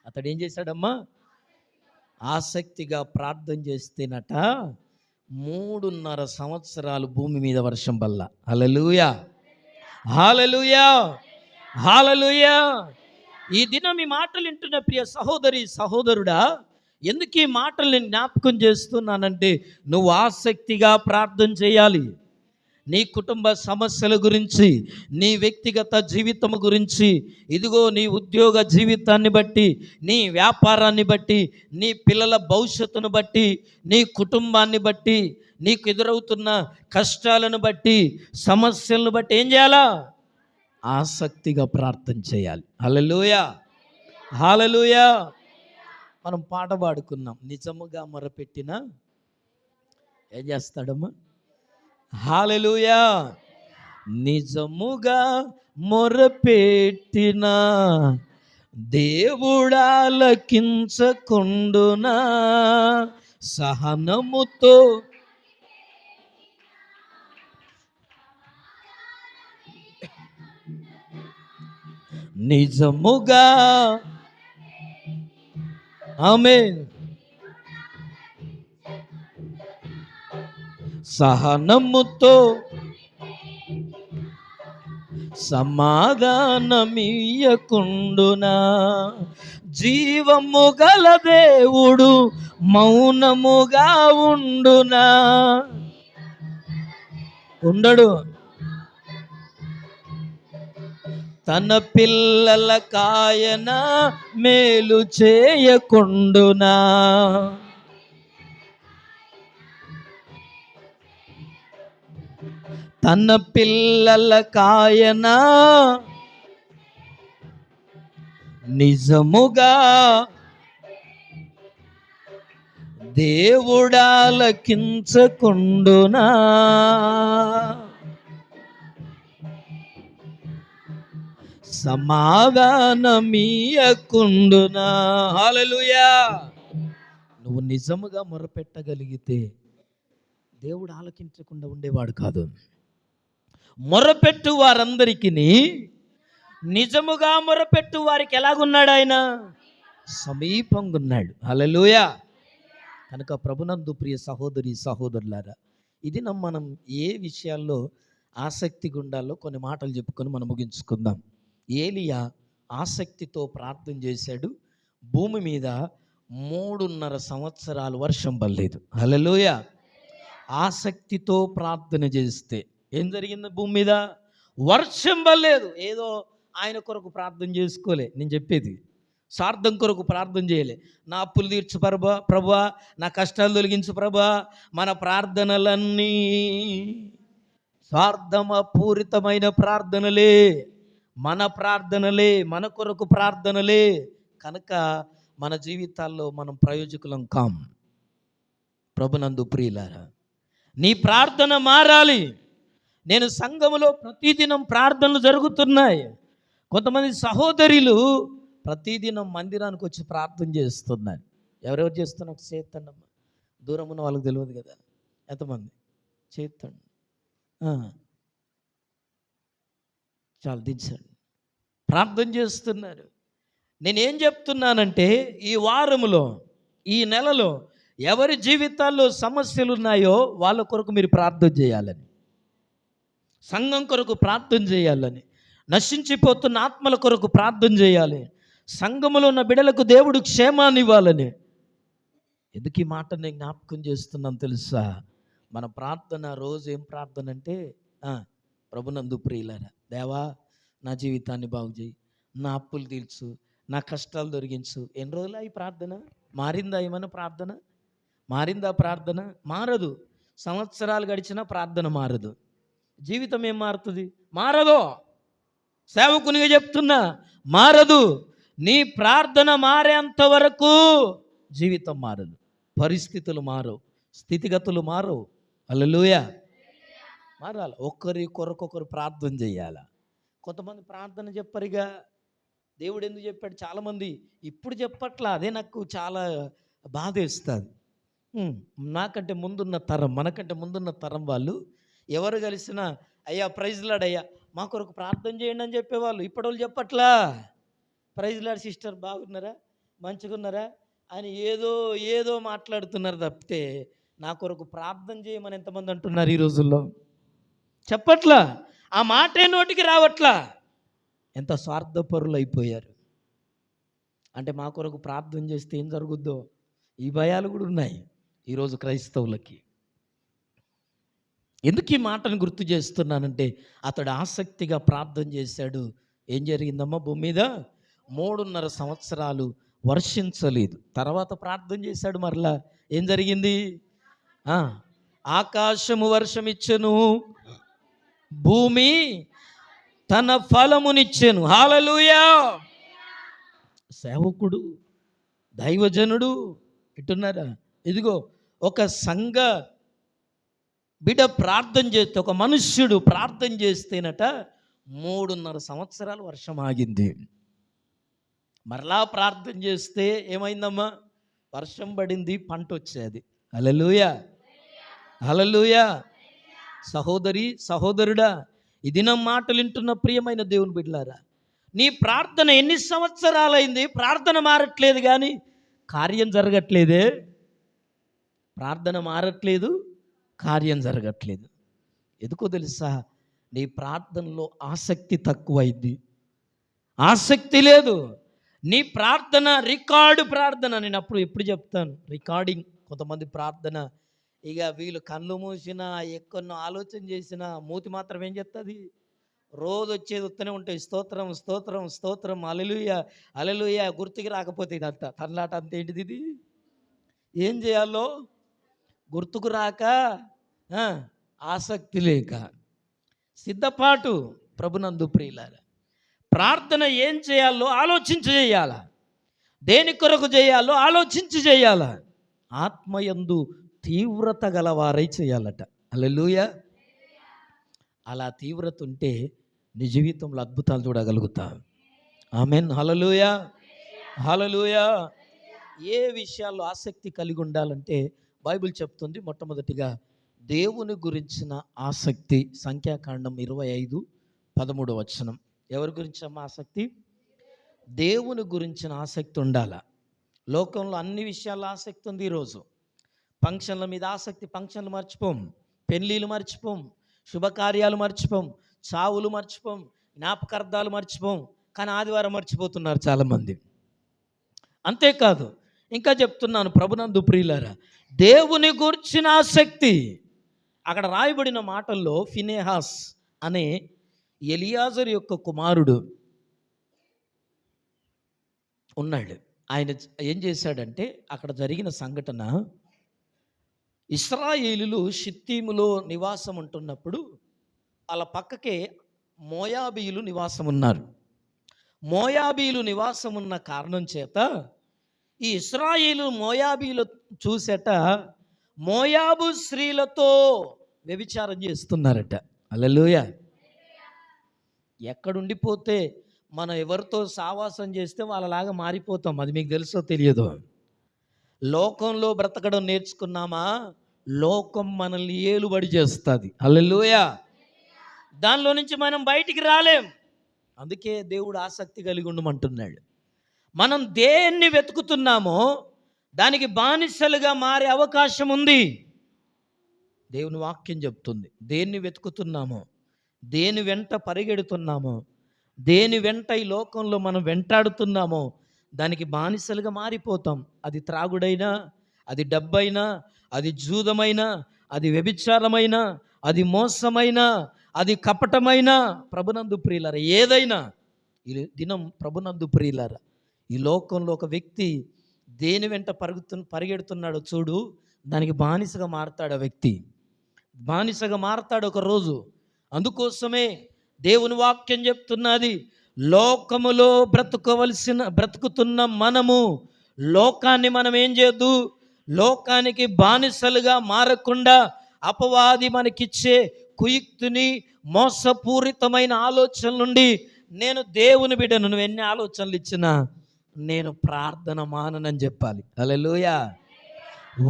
అతడు ఏం చేశాడమ్మా? ఆసక్తిగా ప్రార్థన చేస్తేనట 3.5 సంవత్సరాలు భూమి మీద వర్షం వల్ల. హల్లెలూయా, హల్లెలూయా, హల్లెలూయా. ఈ దినం ఈ మాటలు వింటున్న ప్రియ సహోదరి సహోదరుడా, ఎందుకు ఈ మాటలు నేను జ్ఞాపకం చేస్తున్నానంటే, నువ్వు ఆసక్తిగా ప్రార్థన చేయాలి. నీ కుటుంబ సమస్యల గురించి, నీ వ్యక్తిగత జీవితం గురించి, ఇదిగో నీ ఉద్యోగ జీవితాన్ని బట్టి, నీ వ్యాపారాన్ని బట్టి, నీ పిల్లల భవిష్యత్తును బట్టి, నీ కుటుంబాన్ని బట్టి, నీకు ఎదురవుతున్న కష్టాలను బట్టి, సమస్యలను బట్టి ఏం చేయాలా? ఆసక్తిగా ప్రార్థన చేయాలి. హల్లెలూయా, హల్లెలూయా. మనం పాట పాడుకున్నాం, నిజముగా మొరపెట్టినా ఏం చేస్తాడమ్మా? హల్లెలూయా. నిజముగా మొరపెట్టినా దేవుడాలకించకుండునా, సహనముతో నిజముగా. ఆమేన్. సహనముతో సమాధానమియ్యకుండునా, జీవము గల దేవుడు మౌనముగా ఉండునా? ఉండడు. తన పిల్లల కాయన మేలు చేయకుండునా? తన పిల్లల కాయన నిజముగా దేవుడాలకించకుండునా, సమాధానమీయకుండునా. హల్లెలూయా. నువ్వు నిజముగా మొరపెట్టగలిగితే దేవుడు ఆలకించకుండా ఉండేవాడు కాదు. మొరపెట్టు వారందరికీ, నిజముగా మొరపెట్టు వారికి ఎలాగున్నాడు ఆయన? సమీపంగా ఉన్నాడు. హల్లెలూయా. కనుక ప్రభునందు ప్రియ సహోదరి సహోదరులారా, ఇది మనం ఏ విషయాల్లో ఆసక్తిగా ఉండాలో కొన్ని మాటలు చెప్పుకొని మనం ముగించుకుందాం. ఏలియా ఆసక్తితో ప్రార్థన చేశాడు. భూమి మీద 3.5 సంవత్సరాలు వర్షం పడలేదు. హల్లెలూయా. ఆసక్తితో ప్రార్థన చేస్తే ఏం జరిగింది? భూమి మీద వర్షం పడలేదు. ఏదో ఆయన కొరకు ప్రార్థన చేసుకోలే. నేను చెప్పేది స్వార్థం కొరకు ప్రార్థన చేయలే. నా అప్పులు తీర్చు ప్రభువా, నా కష్టాలు తొలగించు ప్రభువా. మన ప్రార్థనలన్నీ స్వార్థమపూరితమైన ప్రార్థనలే, మన ప్రార్థనలే, మన కొరకు ప్రార్థనలే. కనుక మన జీవితాల్లో మనం ప్రయోజకులం కాం. ప్రభునందు ప్రియులారా, నీ ప్రార్థన మారాలి. నేను సంఘములో ప్రతిదినం ప్రార్థనలు జరుగుతున్నాయి. కొంతమంది సహోదరులు ప్రతిదినం మందిరానికి వచ్చి ప్రార్థన చేస్తున్నారు. ఎవరెవరు చేస్తున్నా ఒక చేతండమ్మా. దూరం ఉన్న వాళ్ళకి తెలియదు కదా ఎంతమంది చేతండి. చాలా దించండి. ప్రార్థన చేస్తున్నారు. నేనేం చెప్తున్నానంటే, ఈ వారములో, ఈ నెలలో ఎవరి జీవితాల్లో సమస్యలు ఉన్నాయో వాళ్ళ కొరకు మీరు ప్రార్థన చేయాలని, సంఘం కొరకు ప్రార్థన చేయాలని, నశించిపోతున్న ఆత్మల కొరకు ప్రార్థన చేయాలి, సంఘములో ఉన్న బిడ్డలకు దేవుడు క్షేమాన్ని ఇవ్వాలని. ఎందుకు ఈ మాట నేను జ్ఞాపకం చేస్తున్నాను తెలుసా? మన ప్రార్థన రోజు ఏం ప్రార్థన అంటే, ప్రభునందు ప్రియులారా, దేవా నా జీవితాన్ని బాగు చేయి, నా అప్పులు తీర్చు, నా కష్టాలు తొలగించు. ఎన్ని రోజులు ఈ ప్రార్థన? మారిందా ఏమైనా ప్రార్థన? మారిందా ప్రార్థన? మారదు. సంవత్సరాలు గడిచినా ప్రార్థన మారదు. జీవితం ఏం మారుతుంది? మారదు. సేవకునిగా చెప్తున్నా, మారదు. నీ ప్రార్థన మారేంత వరకు జీవితం మారదు, పరిస్థితులు మారవు, స్థితిగతులు మారవు. హల్లెలూయా. మారాలి. ఒకరి కొరకొకరు ప్రార్థన చేయాలి. కొంతమంది ప్రార్థన చెప్పరిగా. దేవుడు ఎందుకు చెప్పాడు? చాలామంది ఇప్పుడు చెప్పట్లా. అదే నాకు చాలా బాధ వేస్తుంది. నాకంటే ముందున్న తరం, మనకంటే ముందున్న తరం వాళ్ళు ఎవరు కలిసినా అయ్యా ప్రైజ్ లాడ్ అయ్యా మా కొరకు ప్రార్థన చేయండి అని చెప్పేవాళ్ళు. ఇప్పుడు వాళ్ళు చెప్పట్లా. ప్రైజ్ లాడ్ సిస్టర్ బాగున్నారా, మంచిగా ఉన్నారా అని ఏదో మాట్లాడుతున్నారు తప్పితే నా కొరకు ప్రార్థన చేయమని ఎంతమంది అంటున్నారు ఈ రోజుల్లో? చెప్పట్లా. ఆ మాటే నోటికి రావట్లా. ఎంత స్వార్థపరులు అయిపోయారు అంటే, మా కొరకు ప్రార్థన చేస్తే ఏం జరుగుద్దో ఈ భయాలు కూడా ఉన్నాయి ఈరోజు క్రైస్తవులకి. ఎందుకు ఈ మాటను గుర్తు చేస్తున్నానంటే, అతడు ఆసక్తిగా ప్రార్థన చేశాడు. ఏం జరిగిందమ్మా? భూమి మీద 3.5 సంవత్సరాలు వర్షించలేదు. తర్వాత ప్రార్థన చేశాడు. మరలా ఏం జరిగింది? ఆకాశము వర్షం ఇచ్చెను, భూమి తన ఫలమునిచ్చెను. హల్లెలూయా. సేవకుడు, దైవజనుడు ఇటున్నారా? ఇదిగో ఒక సంఘ బిడ్డ ప్రార్థన చేస్తే, ఒక మనుష్యుడు ప్రార్థన చేస్తేనట 3.5 సంవత్సరాలు వర్షం ఆగింది. మరలా ప్రార్థన చేస్తే ఏమైందమ్మా? వర్షం పడింది, పంట వచ్చేది. హల్లెలూయా. హల్లెలూయా. సహోదరి సహోదరుడా, ఈ దినం మాటలు వింటున్న ప్రియమైన దేవుని బిడ్డలారా, నీ ప్రార్థన ఎన్ని సంవత్సరాలైంది? ప్రార్థన మారట్లేదు కానీ కార్యం జరగట్లేదే. ప్రార్థన మారట్లేదు, కార్యం జరగట్లేదు. ఎందుకో తెలుసా? నీ ప్రార్థనలో ఆసక్తి తక్కువైంది, ఆసక్తి లేదు. నీ ప్రార్థన రికార్డు ప్రార్థన. నేను ఎప్పుడు చెప్తాను రికార్డింగ్. కొంతమంది ప్రార్థన ఇక వీళ్ళు కళ్ళు మూసినా, ఎక్కడో ఆలోచన చేసినా మూతి మాత్రం ఏం చెప్తుంది? రోజు వచ్చేది వస్తూనే ఉంటాయి. స్తోత్రం స్తోత్రం స్తోత్రం, హల్లెలూయా హల్లెలూయా. గుర్తుకి రాకపోతే ఇదంతా తనలాట. అంత ఏంటిది ఇది? ఏం చేయాలో గుర్తుకు రాక, ఆసక్తి లేక, సిద్ధపాటు. ప్రభునందు ప్రియులారా, ప్రార్థన ఏం చేయాలో ఆలోచించి చేయాల, దేని కొరకు చేయాలో ఆలోచించి చేయాల, ఆత్మయందు తీవ్రత గలవారై చేయాలట. హల్లెలూయా. అలా తీవ్రత ఉంటే నీ జీవితంలో అద్భుతాలు చూడగలుగుతావు. ఆమేన్. హల్లెలూయా, హల్లెలూయా. ఏ విషయాల్లో ఆసక్తి కలిగి ఉండాలంటే బైబిల్ చెప్తుంది, మొట్టమొదటిగా దేవుని గురించిన ఆసక్తి. సంఖ్యాకాండం 25:13 ఎవరి గురించి అమ్మ ఆసక్తి? దేవుని గురించిన ఆసక్తి ఉండాల. లోకంలో అన్ని విషయాల్లో ఆసక్తి ఉంది. ఈరోజు ఫంక్షన్ల మీద ఆసక్తి, ఫంక్షన్లు మర్చిపోం, పెళ్ళిళ్ళు మర్చిపోం, శుభకార్యాలు మర్చిపోం, చావులు మర్చిపోం, జ్ఞాపకార్థాలు మర్చిపోం. కానీ ఆదివారం మర్చిపోతున్నారు చాలామంది. అంతేకాదు, ఇంకా చెప్తున్నాను ప్రభునందు ప్రియులారా, దేవుని గురించిన ఆసక్తి. అక్కడ రాయబడిన మాటల్లో ఫినెహాస్ అనే ఎలియాజరు యొక్క కుమారుడు ఉన్నాడు. ఆయన ఏం చేశాడంటే, అక్కడ జరిగిన సంఘటన, ఇశ్రాయేలులు షిత్తీములో నివాసం ఉంటున్నప్పుడు వాళ్ళ పక్కకే మోయాబీయులు నివాసం ఉన్నారు. మోయాబీయులు నివాసం ఉన్న కారణం చేత ఈ ఇశ్రాయేలు మోయాబీయులు చూసేట మోయాబు స్త్రీలతో వ్యభిచారం చేస్తున్నారట. హల్లెలూయా. ఎక్కడుండిపోతే మనం ఎవరితో సావాసం చేస్తే వాళ్ళలాగా మారిపోతాం. అది మీకు తెలుసో తెలియదో. లోకంలో బ్రతకడం నేర్చుకున్నామా, లోకం మనల్ని ఏలుబడి చేస్తుంది. హల్లెలూయా. దానిలో నుంచి మనం బయటికి రాలేం. అందుకే దేవుడు ఆసక్తి కలిగి ఉండమంటున్నాడు. మనం దేన్ని వెతుకుతున్నామో దానికి బానిసలుగా మారే అవకాశం ఉంది. దేవుని వాక్యం చెప్తుంది, దేన్ని వెతుకుతున్నామో, దేని వెంట పరిగెడుతున్నామో, దేని వెంట ఈ లోకంలో మనం వెంటాడుతున్నామో దానికి బానిసలుగా మారిపోతాం. అది త్రాగుడైనా, అది డబ్బైనా, అది జూదమైనా, అది వ్యభిచారమైనా, అది మోసమైనా, అది కపటమైనా, ప్రభునందు ప్రియులారా, ఏదైనా ఈ దినం ప్రభునందు ప్రియులారా, ఈ లోకంలో ఒక వ్యక్తి దేని వెంట పరిగెడుతున్నాడో చూడు, దానికి బానిసగా మారతాడు. ఆ వ్యక్తి బానిసగా మారతాడు ఒక రోజు. అందుకోసమే దేవుని వాక్యం చెప్తున్నది, లోకములో బ్రతుకుతున్న మనము లోకాన్ని మనం ఏం చేయొద్దు, లోకానికి బానిసలుగా మారకుండా అపవాది మనకిచ్చే కుయుక్తిని, మోసపూరితమైన ఆలోచనల నుండి, నేను దేవుని బిడ్డను, నువ్వు ఎన్ని ఆలోచనలు ఇచ్చినా నేను ప్రార్థన మాననని చెప్పాలి. హల్లెలూయా.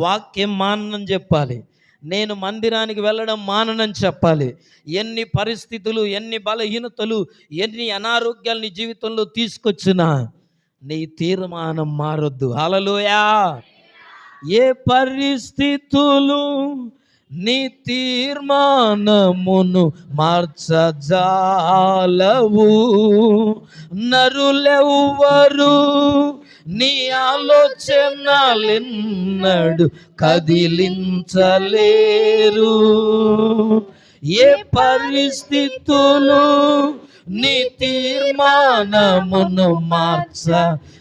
వాక్యం మాననని చెప్పాలి. నేను మందిరానికి వెళ్ళడం మాననని చెప్పాలి. ఎన్ని పరిస్థితులు, ఎన్ని బలహీనతలు, ఎన్ని అనారోగ్యాలు నీ జీవితంలో తీసుకొచ్చినా నీ తీర్మానం మారొద్దు. హల్లెలూయా. ఏ పరిస్థితులు నీ తీర్మానమును మార్చజాలవు, నరులెవ్వరు నీ ఆలోచనలెన్నడు కదిలించలేరు. ఏ పరిస్థితులు నీ తీర్మానమును మార్చజాలవు,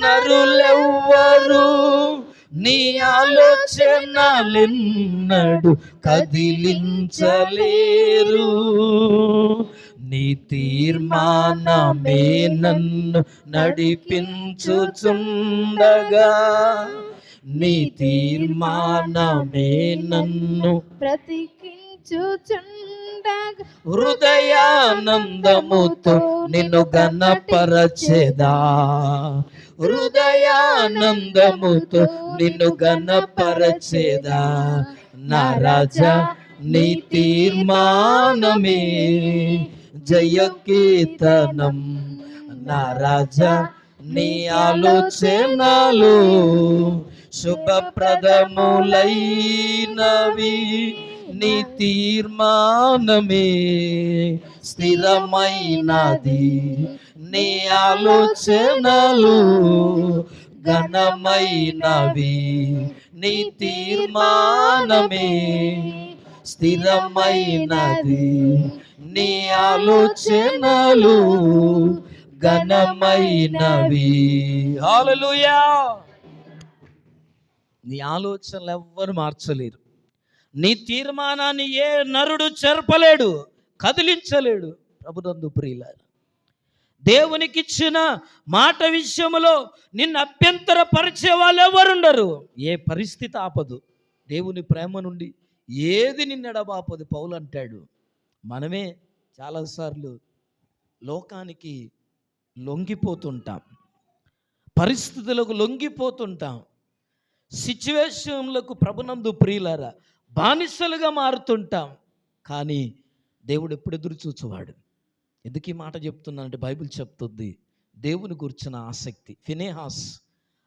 నరులెవ్వరు నీ ఆలోచనలెన్నడు కదిలించలేరు. నీ తీర్మానమే నన్ను నడిపించుచుండగా, నీ తీర్మానమే నన్ను బ్రతికించుచుండగా, హృదయానందముతో నిన్ను గణపరచెదా, హృదయానందముతో నిన్ను గణపరచెదా. నా రాజా నీ తీర్మానమే జయకీర్తనం, నా రాజా నీ ఆలోచనలు శుభప్రదములైనవి. నీ తీర్మానమే స్థిరమైనది, నీ ఆలోచనలు ఘనమైనవి. నీ తీర్మానమే స్థిరమైనది, నీ ఆలోచనలు ఘనమైనవి. హల్లెలూయా. నీ ఆలోచనలు ఎవ్వరు మార్చలేరు. నీ తీర్మానాన్ని ఏ నరుడు చెరపలేడు. కదిలించలేడు. ప్రభునందు ప్రియులారా, దేవునికిచ్చిన మాట విషయంలో నిన్ను అభ్యంతరపరిచే వాళ్ళు ఎవరుండరు. ఏ పరిస్థితి ఆపదు. దేవుని ప్రేమ నుండి ఏది నిన్ను ఎడబాపదు. పౌలు అంటాడు, మనమే చాలాసార్లు లోకానికి లొంగిపోతుంటాం, పరిస్థితులకు లొంగిపోతుంటాం, సిచ్యువేషన్లకు ప్రభునందు ప్రియులారా బానిసలుగా మారుతుంటాం. కానీ దేవుడు ఎప్పుడు ఎదురు చూచువాడు. ఎందుకు ఈ మాట చెప్తున్నానంటే బైబిల్ చెప్తుంది దేవుని గురించిన ఆసక్తి. ఫినెహాస్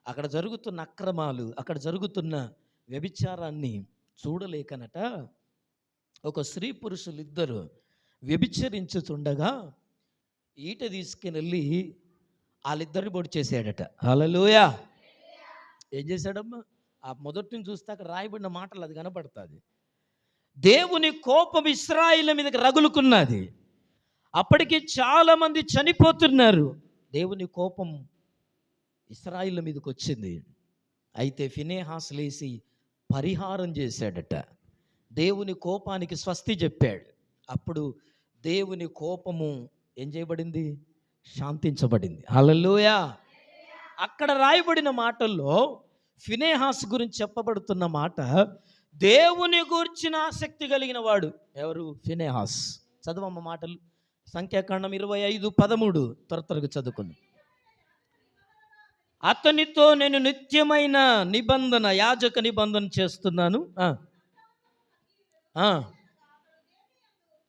అక్కడ జరుగుతున్న అక్రమాలు, అక్కడ జరుగుతున్న వ్యభిచారాన్ని చూడలేకనట ఒక స్త్రీ పురుషులు ఇద్దరు వ్యభిచరించుతుండగా ఈట తీసుకుని వెళ్ళి వాళ్ళిద్దరిని పొడి చేశాడట. హల్లెలూయా. ఏం చేశాడమ్మా? ఆ మొదటి నుంచి చూస్తే అక్కడ రాయబడిన మాటలు అది కనపడుతుంది. దేవుని కోపం ఇశ్రాయేలు మీదకి రగులుకున్నది. అప్పటికి చాలామంది చనిపోతున్నారు. దేవుని కోపం ఇశ్రాయేలు మీదకి వచ్చింది. అయితే ఫినెహాస్ లేసి పరిహారం చేశాడట. దేవుని కోపానికి స్వస్తి చెప్పాడు. అప్పుడు దేవుని కోపము ఏం చేయబడింది? శాంతించబడింది. హల్లెలూయా. అక్కడ రాయబడిన మాటల్లో ఫినెహాస్ గురించి చెప్పబడుతున్న మాట, దేవుని గూర్చిన ఆసక్తి కలిగిన వాడు ఎవరు? ఫినెహాస్. చదవమ్మ మాటలు. సంఖ్యాకాండం 25:13 త్వరగా చదువుకుంది. అతనితో నేను నిత్యమైన నిబంధన, యాజక నిబంధన చేస్తున్నాను.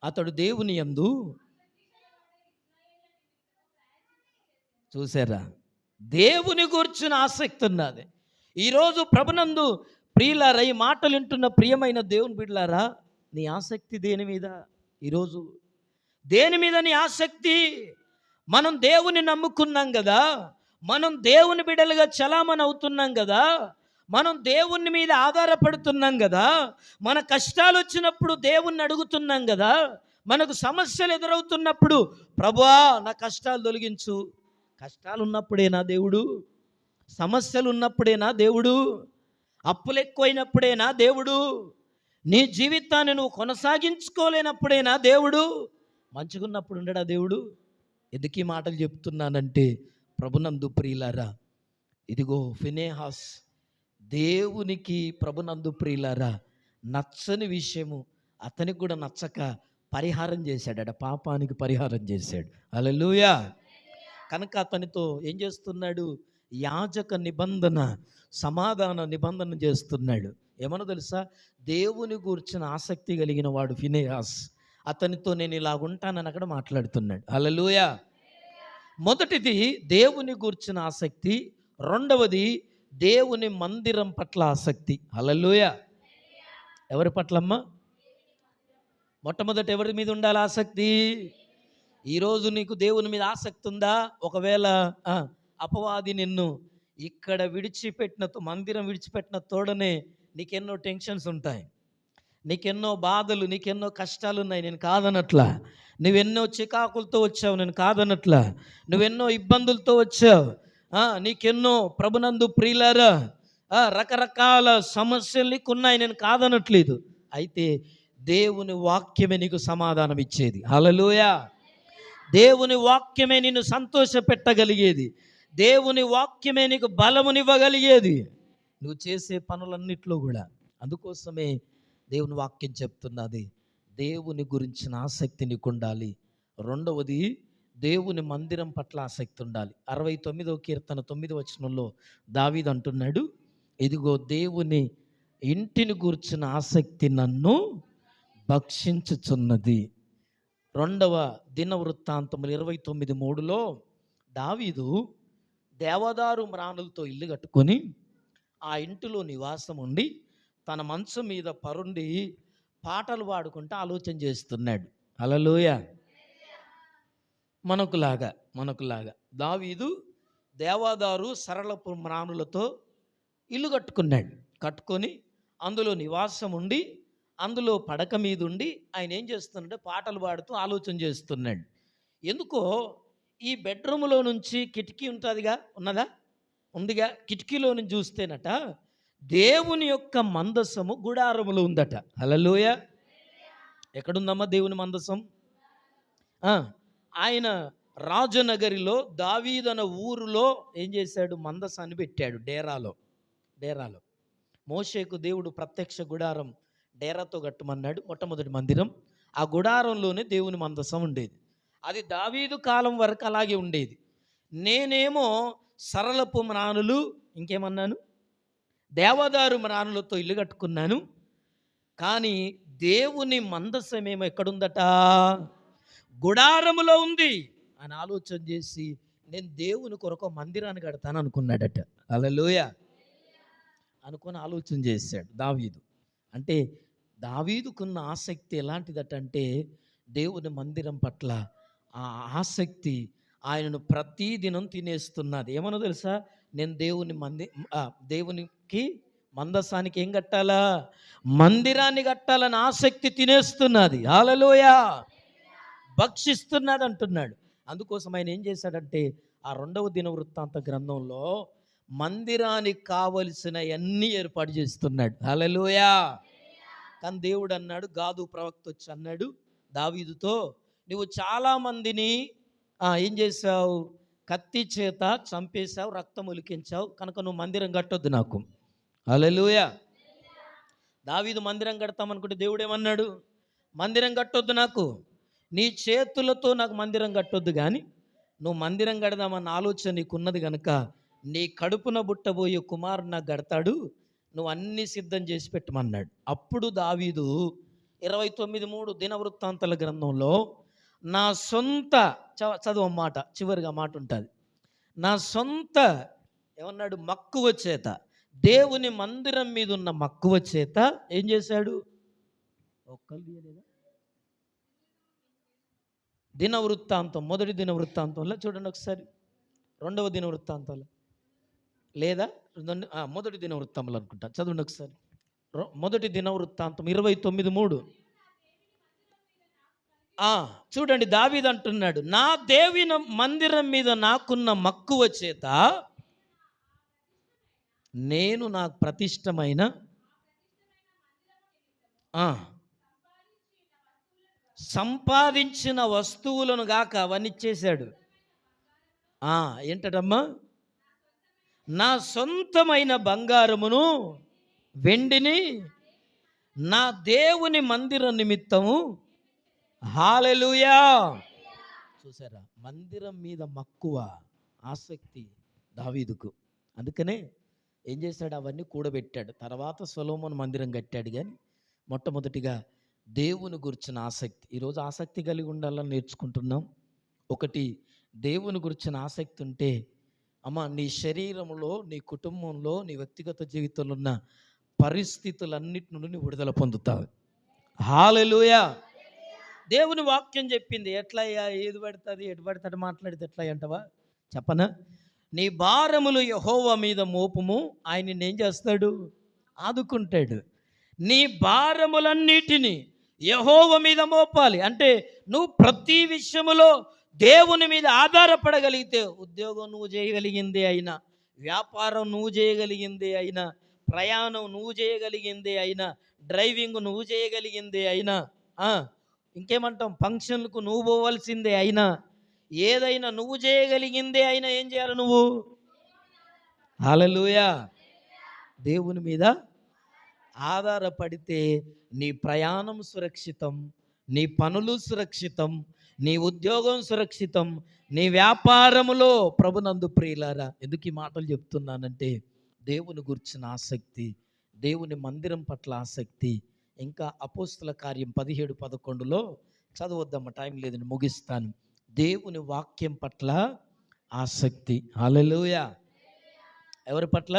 అతడు దేవుని యందు, చూసారా, దేవుని గూర్చిన ఆసక్తి ఉన్నది. ఈరోజు ప్రభునందు ప్రియులారా, ఈ మాటలు వింటున్న ప్రియమైన దేవుని బిడ్డలారా, నీ ఆసక్తి దేని మీద? ఈరోజు దేని మీద నీ ఆసక్తి? మనం దేవుని నమ్ముకున్నాం కదా, మనం దేవుని బిడ్డలుగా చలామణి అవుతున్నాం కదా, మనం దేవుని మీద ఆధారపడుతున్నాం కదా, మన కష్టాలు వచ్చినప్పుడు దేవుణ్ణి అడుగుతున్నాం కదా, మనకు సమస్యలు ఎదురవుతున్నప్పుడు ప్రభువా నా కష్టాలు తొలగించు. కష్టాలు ఉన్నప్పుడేనా దేవుడు? సమస్యలు ఉన్నప్పుడేనా దేవుడు? అప్పులు ఎక్కువైనప్పుడేనా దేవుడు? నీ జీవితాన్ని నువ్వు కొనసాగించుకోలేనప్పుడేనా దేవుడు? మంచిగున్నప్పుడు ఉండడా దేవుడు? ఎందుకు ఈ మాటలు చెప్తున్నానంటే ప్రభునందు ప్రియులారా, ఇదిగో ఫినెహాస్ దేవునికి, ప్రభునందు ప్రియులారా, నచ్చని విషయము అతనికి కూడా నచ్చక పరిహారం చేశాడట. పాపానికి పరిహారం చేశాడు. హల్లెలూయా. కనుక అతనితో ఏం చేస్తున్నాడు? యాజక నిబంధన, సమాధాన నిబంధన చేస్తున్నాడు. ఏమన్నా తెలుసా? దేవుని గూర్చిన ఆసక్తి కలిగిన వాడు ఫినెహాస్. అతనితో నేను ఇలా ఉంటానని అక్కడ మాట్లాడుతున్నాడు. హల్లెలూయా. మొదటిది దేవుని గూర్చిన ఆసక్తి, రెండవది దేవుని మందిరం పట్ల ఆసక్తి. హల్లెలూయా. ఎవరి పట్లమ్మా? మొట్టమొదటి ఎవరి మీద ఉండాలి ఆసక్తి? ఈరోజు నీకు దేవుని మీద ఆసక్తి ఉందా? ఒకవేళ అపవాది నిన్ను ఇక్కడ విడిచిపెట్టిన, మందిరం విడిచిపెట్టిన తోడనే నీకెన్నో టెన్షన్స్ ఉంటాయి, నీకెన్నో బాధలు, నీకెన్నో కష్టాలు ఉన్నాయి. నేను కాదనట్లా. నువ్వెన్నో చికాకులతో వచ్చావు, నేను కాదనట్లా. నువ్వెన్నో ఇబ్బందులతో వచ్చావు, నీకెన్నో ప్రభునందు ప్రియులారా రకరకాల సమస్యలు నీకున్నాయి, నేను కాదనట్లేదు. అయితే దేవుని వాక్యమే నీకు సమాధానం ఇచ్చేది. హల్లెలూయా. దేవుని వాక్యమే నిన్ను సంతోష పెట్టగలిగేది. దేవుని వాక్యమే నీకు బలమునివ్వగలిగేది నువ్వు చేసే పనులన్నిట్లో కూడా. అందుకోసమే దేవుని వాక్యం చెప్తున్నది, దేవుని గురించిన ఆసక్తి నీకు ఉండాలి. రెండవది దేవుని మందిరం పట్ల ఆసక్తి ఉండాలి. 69వ కీర్తన 9వ వచనంలో దావీదు అంటున్నాడు, ఇదిగో దేవుని ఇంటిని గూర్చిన ఆసక్తి నన్ను భక్షించుచున్నది. 2వ దినవృత్తాంతములు 29:3లో దావీదు దేవదారు మ్రాణులతో ఇల్లు కట్టుకొని ఆ ఇంటిలో నివాసం ఉండి తన మంచం మీద పరుండి పాటలు పాడుకుంటూ ఆలోచన చేస్తున్నాడు. హల్లెలూయా. మనకులాగా దావీదు దేవదారు సరళపు మ్రాణులతో ఇల్లు కట్టుకున్నాడు. కట్టుకొని అందులో నివాసం ఉండి అందులో పడక మీద ఉండి ఆయన ఏం చేస్తున్నాడు? పాటలు పాడుతూ ఆలోచన చేస్తున్నాడు. ఎందుకో ఈ బెడ్రూమ్లో నుంచి కిటికీ ఉంటుందిగా, ఉందిగా, కిటికీలో నుంచి చూస్తేనట దేవుని యొక్క మందసము గుడారములో ఉందట. హల్లెలూయా. ఎక్కడుందమ్మా దేవుని మందసం? ఆ, ఆయన రాజనగరిలో దావీదన ఊరులో ఏం చేశాడు, మందసాన్ని పెట్టాడు. డేరాలో మోషేకు దేవుడు ప్రత్యక్ష గుడారం డేరాతో కట్టమన్నాడు. మొట్టమొదటి మందిరం ఆ గుడారంలోనే దేవుని మందసం ఉండేది. అది దావీదు కాలం వరకు అలాగే ఉండేది. నేనేమో సరళపు మ్రానులు, ఇంకేమన్నాను, దేవదారు మ్రానులతో ఇల్లు కట్టుకున్నాను. కానీ దేవుని మందసమేమో ఎక్కడుందట, గుడారములో ఉంది అని ఆలోచన చేసి నేను దేవుని కొరకు మందిరాన్ని కడతాను అనుకున్నాడట. హల్లెలూయా. అనుకొని ఆలోచన చేశాడు దావీదు. అంటే దావీదుకున్న ఆసక్తి ఎలాంటిదట అంటే దేవుని మందిరం పట్ల ఆ ఆసక్తి ఆయనను ప్రతిదినం తినేస్తున్నది. ఏమన్నా తెలుసా, నేను దేవునికి మందసానికి ఏం కట్టాలా, మందిరాన్ని కట్టాలని ఆసక్తి తినేస్తున్నది. హల్లెలూయా. భక్షిస్తున్నది అంటున్నాడు. అందుకోసం ఆయన ఏం చేశాడంటే ఆ 2వ దినవృత్తాంత గ్రంథంలో మందిరానికి కావలసిన అన్ని ఏర్పాటు చేస్తున్నాడు. హల్లెలూయా. కానీ దేవుడు అన్నాడు, గాదు ప్రవక్త వచ్చి అన్నాడు దావీదుతో, నువ్వు చాలామందిని ఏం చేసావు, కత్తి చేత చంపేశావు, రక్తం ఒలికించావు, కనుక నువ్వు మందిరం కట్టొద్దు నాకు. హల్లెలూయా. దావీదు మందిరం కడతామనుకుంటే దేవుడు ఏమన్నాడు, మందిరం కట్టొద్దు నాకు, నీ చేతులతో నాకు మందిరం కట్టొద్దు, కానీ నువ్వు మందిరం కడదామన్న ఆలోచన నీకున్నది కనుక నీ కడుపున బుట్టబోయే కుమారుడు నాకు కడతాడు, నువ్వు అన్నీ సిద్ధం చేసి పెట్టమన్నాడు. అప్పుడు దావీదు 29:3 దినవృత్తాంతాల గ్రంథంలో నా సొంత చదువు మాట, చివరిగా మాట ఉంటుంది, నా సొంత ఏమన్నాడు, మక్కువ చేత, దేవుని మందిరం మీద ఉన్న మక్కువ చేత ఏం చేశాడు, దినవృత్తాంతం, మొదటి దినవృత్తాంతంలో చూడండి ఒకసారి, 2వ దినవృత్తాంతంలో లేదా మొదటి దినవృత్తంలో అనుకుంటా, చదవండి ఒకసారి. మొదటి దినవృత్తాంతం 29:3. చూడండి, దావీదు అంటున్నాడు, నా దేవుని మందిరం మీద నాకున్న మక్కువ చేత నేను నాకు ప్రతిష్టమైన సంపాదించిన వస్తువులను గాక అవన్నీ ఇచ్చేశాడు. ఏంటమ్మా, నా సొంతమైన బంగారమును వెండిని నా దేవుని మందిర నిమిత్తము. హల్లెలూయా. చూసారా, మందిరం మీద మక్కువ, ఆసక్తి దావీదుకు. అందుకనే ఏం చేశాడు, అవన్నీ కూడబెట్టాడు. తర్వాత సొలొమోను మందిరం కట్టాడు. కానీ మొట్టమొదటిగా దేవుని గురించిన ఆసక్తి. ఈరోజు ఆసక్తి కలిగి ఉండాలని నేర్చుకుంటున్నాం. ఒకటి, దేవుని గురించిన ఆసక్తి ఉంటే నీ శరీరంలో, నీ కుటుంబంలో, నీ వ్యక్తిగత జీవితంలో ఉన్న పరిస్థితులన్నిటి నుండి విడుదల పొందుతావు. హల్లెలూయా. దేవుని వాక్యం చెప్పింది, ఎట్లయ్యా, ఏది పడుతుంది, ఎటు పడుతుంది మాట్లాడితే ఎట్లా అంటవా చెప్పనా, నీ భారములు యెహోవా మీద మోపుము, ఆయన నిన్ను ఏం చేస్తాడు, ఆదుకుంటాడు. నీ భారములన్నిటినీ యెహోవా మీద మోపాలి. అంటే నువ్వు ప్రతి విషయములో దేవుని మీద ఆధారపడగలిగితే, ఉద్యోగం నువ్వు చేయగలిగిందే అయినా, వ్యాపారం నువ్వు చేయగలిగిందే అయినా, ప్రయాణం నువ్వు చేయగలిగిందే అయినా, డ్రైవింగ్ నువ్వు చేయగలిగిందే అయినా, ఇంకేమంటాం, ఫంక్షన్లకు నువ్వు పోవాల్సిందే అయినా, ఏదైనా నువ్వు చేయగలిగిందే అయినా ఏం చేయాలి నువ్వు, హల్లెలూయా, దేవుని మీద ఆధారపడితే నీ ప్రయాణం సురక్షితం, నీ పనులు సురక్షితం, నీ ఉద్యోగం సురక్షితం, నీ వ్యాపారములో ప్రభునందు ప్రియులారా. ఎందుకు ఈ మాటలు చెప్తున్నానంటే దేవుని గురించిన ఆసక్తి, దేవుని మందిరం పట్ల ఆసక్తి. ఇంకా అపోస్తుల కార్యం 17:11 చదవద్దమ్మ, టైం లేదని ముగిస్తాను. దేవుని వాక్యం పట్ల ఆసక్తి. హల్లెలూయా. ఎవరి పట్ల,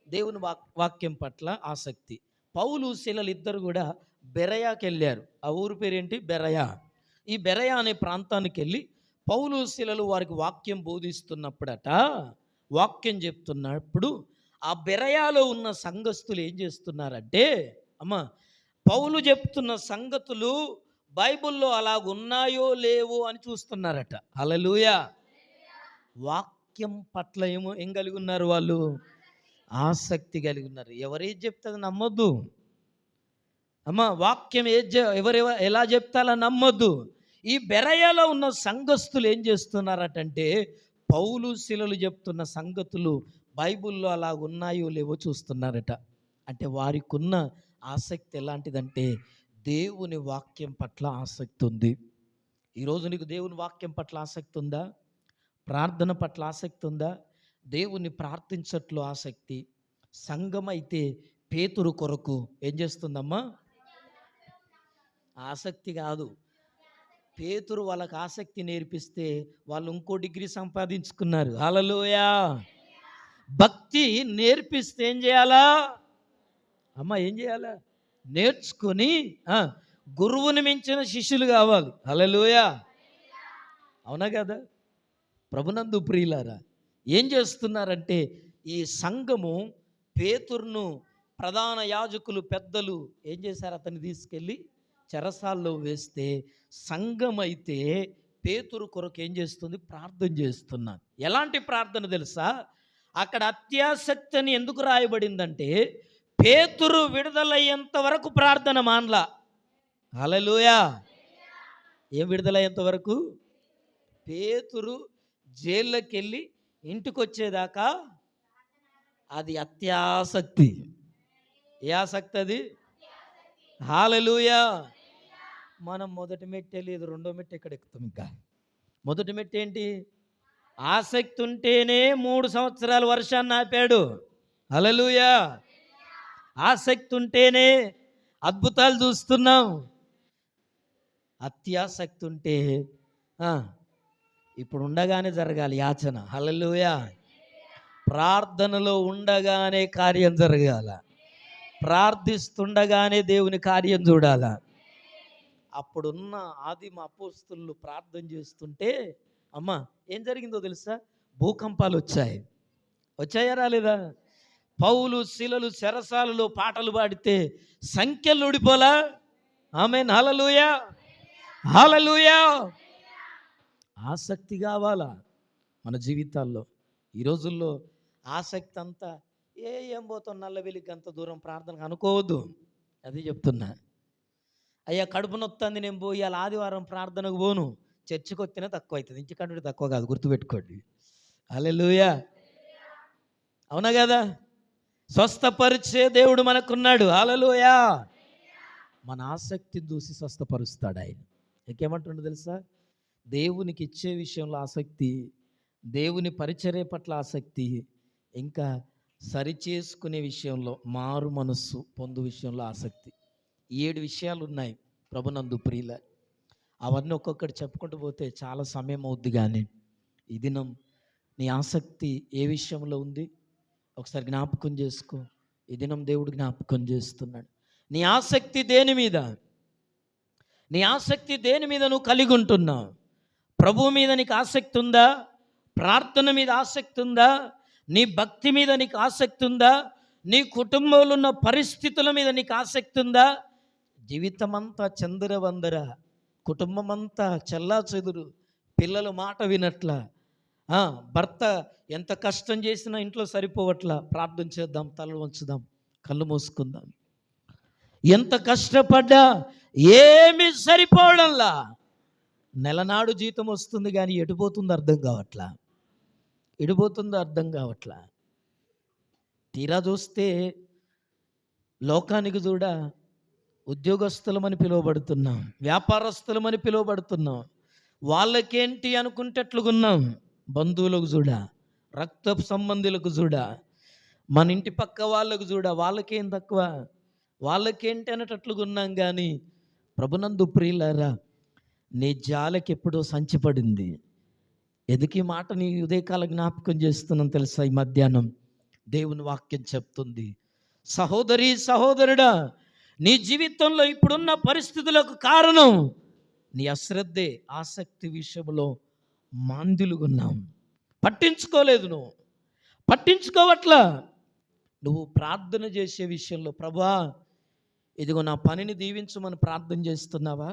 దేవుని వాక్యం పట్ల ఆసక్తి. పౌలు శీలలు ఇద్దరు కూడా బెరయాకి వెళ్ళారు. ఆ ఊరు పేరేంటి, బెరయా. ఈ బెరయా అనే ప్రాంతానికి వెళ్ళి పౌలు శీలలు వారికి వాక్యం బోధిస్తున్నప్పుడట, వాక్యం చెప్తున్నప్పుడు ఆ బెరయాలో ఉన్న సంఘస్థులు ఏం చేస్తున్నారంటే, పౌలు చెప్తున్న సంగతులు బైబిల్లో అలాగున్నాయో లేవో అని చూస్తున్నారట. హల్లెలూయా. వాక్యం పట్ల ఏం కలిగి ఉన్నారు వాళ్ళు, ఆసక్తి కలిగి ఉన్నారు. ఎవరేది చెప్తుంది నమ్మొద్దు వాక్యం ఎవరెవరు ఎలా చెప్తారో నమ్మొద్దు. ఈ బెరయలో ఉన్న సంఘస్థులు ఏం చేస్తున్నారటంటే పౌలు శిలలు చెప్తున్న సంగతులు బైబిల్లో అలా ఉన్నాయో లేవో చూస్తున్నారట. అంటే వారికి ఉన్న ఆసక్తి ఎలాంటిదంటే దేవుని వాక్యం పట్ల ఆసక్తి ఉంది. ఈరోజు నీకు దేవుని వాక్యం పట్ల ఆసక్తి ఉందా? ప్రార్థన పట్ల ఆసక్తి ఉందా? దేవుని ప్రార్థించట్లో ఆసక్తి. సంఘం అయితే పేతురు కొరకు ఏం చేస్తుందమ్మా? ఆసక్తి కాదు. పేతురు వాళ్ళకి ఆసక్తి నేర్పిస్తే వాళ్ళు ఇంకో డిగ్రీ సంపాదించుకున్నారు. హల్లెలూయా. భక్తి నేర్పిస్తే ఏం చేయాలా అమ్మ? ఏం చేయాలా? నేర్చుకొని గురువుని మించిన శిష్యులు కావాలి. హల్లెలూయా. అవునా కదా? ప్రభునందు ప్రియులారా, ఏం చేస్తున్నారంటే ఈ సంఘము పేతురును ప్రధాన యాజకులు పెద్దలు ఏం చేశారు? అతన్ని తీసుకెళ్ళి చెరసాల్లో వేస్తే సంఘం అయితే పేతురు కొరకు ఏం చేస్తుంది? ప్రార్థన చేస్తున్నారు. ఎలాంటి ప్రార్థన తెలుసా? అక్కడ అత్యాసక్తి అని ఎందుకు రాయబడిందంటే పేతురు విడుదలయ్యేంత వరకు ప్రార్థన మానలా. హల్లెలూయా. ఏం విడుదలయ్యేంత వరకు? పేతురు జైల్లోకి వెళ్ళి ఇంటికి వచ్చేదాకా అది అత్యాసక్తి. ఏ ఆసక్తి అది? హల్లెలూయా. మనం మొదటి మెట్టు లేదు, రెండో మెట్టు ఎక్కడ ఎక్కుతాం? ఇంకా మొదటి మెట్టు ఏంటి? ఆసక్తి ఉంటేనే 3 సంవత్సరాలు వర్షాన్ని ఆపాడు. హల్లెలూయా. ఆసక్తి ఉంటేనే అద్భుతాలు చూస్తున్నాం. అత్యాసక్తి ఉంటే ఇప్పుడు ఉండగానే జరగాలి యాచన. హల్లెలూయా. ప్రార్థనలో ఉండగానే కార్యం జరగాల. ప్రార్థిస్తుండగానే దేవుని కార్యం చూడాల. అప్పుడున్న ఆదిమ అపోస్తలులు ప్రార్థన చేస్తుంటే అమ్మ ఏం జరిగిందో తెలుసా? భూకంపాలు వచ్చాయా రాలేదా? పౌలు శిలలు చెరసాలలో పాటలు పాడితే సంఖ్యలు ఊడిపోలా? ఆమేన్. హల్లెలూయా. హల్లెలూయా. ఆసక్తి కావాలా మన జీవితాల్లో? ఈ రోజుల్లో ఆసక్తి అంతా ఏం పోతాం నల్ల వెలికి అంత దూరం ప్రార్థనకు అనుకోవద్దు. అది చెప్తున్నా. అయ్యా కడుపు నొత్తంది, నేను పోయి అలా ఆదివారం ప్రార్థనకు పోను, చర్చికి వస్తేనే తక్కువ అవుతుంది. ఇంటికంటే తక్కువ కాదు, గుర్తుపెట్టుకోండి. హల్లెలూయా. అవునా కదా? స్వస్థపరిచే దేవుడు మనకున్నాడు. హల్లెలూయా. మన ఆసక్తిని చూసి స్వస్థపరుస్తాడు ఆయన. ఇంకేమంటుండో తెలుసా? దేవునికి ఇచ్చే విషయంలో ఆసక్తి, దేవుని పరిచర్య పట్ల ఆసక్తి, ఇంకా సరిచేసుకునే విషయంలో, మారు మనస్సు పొందు విషయంలో ఆసక్తి. 7 విషయాలు ఉన్నాయి ప్రభునందు ప్రియుల. అవన్నీ ఒక్కొక్కటి చెప్పుకుంటూ పోతే చాలా సమయం అవుద్ది. కానీ ఈ దినం నీ ఆసక్తి ఏ విషయంలో ఉంది? ఒకసారి జ్ఞాపకం చేసుకో. ఈ దినం దేవుడు జ్ఞాపకం చేస్తున్నాడు. నీ ఆసక్తి దేని మీద? నీ ఆసక్తి దేని మీద నువ్వు కలిగి ఉంటున్నావు? ప్రభువు మీద నీకు ఆసక్తి ఉందా? ప్రార్థన మీద ఆసక్తి ఉందా? నీ భక్తి మీద నీకు ఆసక్తి ఉందా? నీ కుటుంబంలో ఉన్న పరిస్థితుల మీద నీకు ఆసక్తి ఉందా? జీవితం అంతా చందరవందర, కుటుంబం అంతా చెల్లా చెదురు, పిల్లల మాట వినట్ల, భర్త ఎంత కష్టం చేసినా ఇంట్లో సరిపోవట్లా. ప్రార్థన చేద్దాం, తలలు వంచుదాం, కళ్ళు మూసుకుందాం. ఎంత కష్టపడ్డా ఏమీ సరిపోవడంలా. నెలనాడు జీతం వస్తుంది కానీ ఎటుపోతుందో అర్థం కావట్లా. తీరా చూస్తే లోకానికి చూడ ఉద్యోగస్తులమని పిలువబడుతున్నాం, వ్యాపారస్తులమని పిలువబడుతున్నాం. వాళ్ళకేంటి అనుకుంటట్లుగున్నాం. బంధువులకు చూడ, రక్త సంబంధులకు చూడ, మన ఇంటి పక్క వాళ్ళకు చూడ, వాళ్ళకేం తక్కువ, వాళ్ళకేంటి అనేటట్లుగున్నాం. కానీ ప్రభునందు ప్రియులారా, నీ జాలకి ఎప్పుడో సంచిపడింది. ఎదుకి మాట నీ ఉదయకాల జ్ఞాపకం చేస్తున్నాను తెలుసా? ఈ మధ్యాహ్నం దేవుని వాక్యం చెప్తుంది, సహోదరి సహోదరుడా, నీ జీవితంలో ఇప్పుడున్న పరిస్థితులకు కారణం నీ అశ్రద్ధే. ఆసక్తి విషయంలో మాంద్యులుగున్నాం. పట్టించుకోలేదు, నువ్వు పట్టించుకోవట్లా. నువ్వు ప్రార్థన చేసే విషయంలో, ప్రభువా ఇదిగో నా పనిని దీవించమని ప్రార్థన చేస్తున్నావా?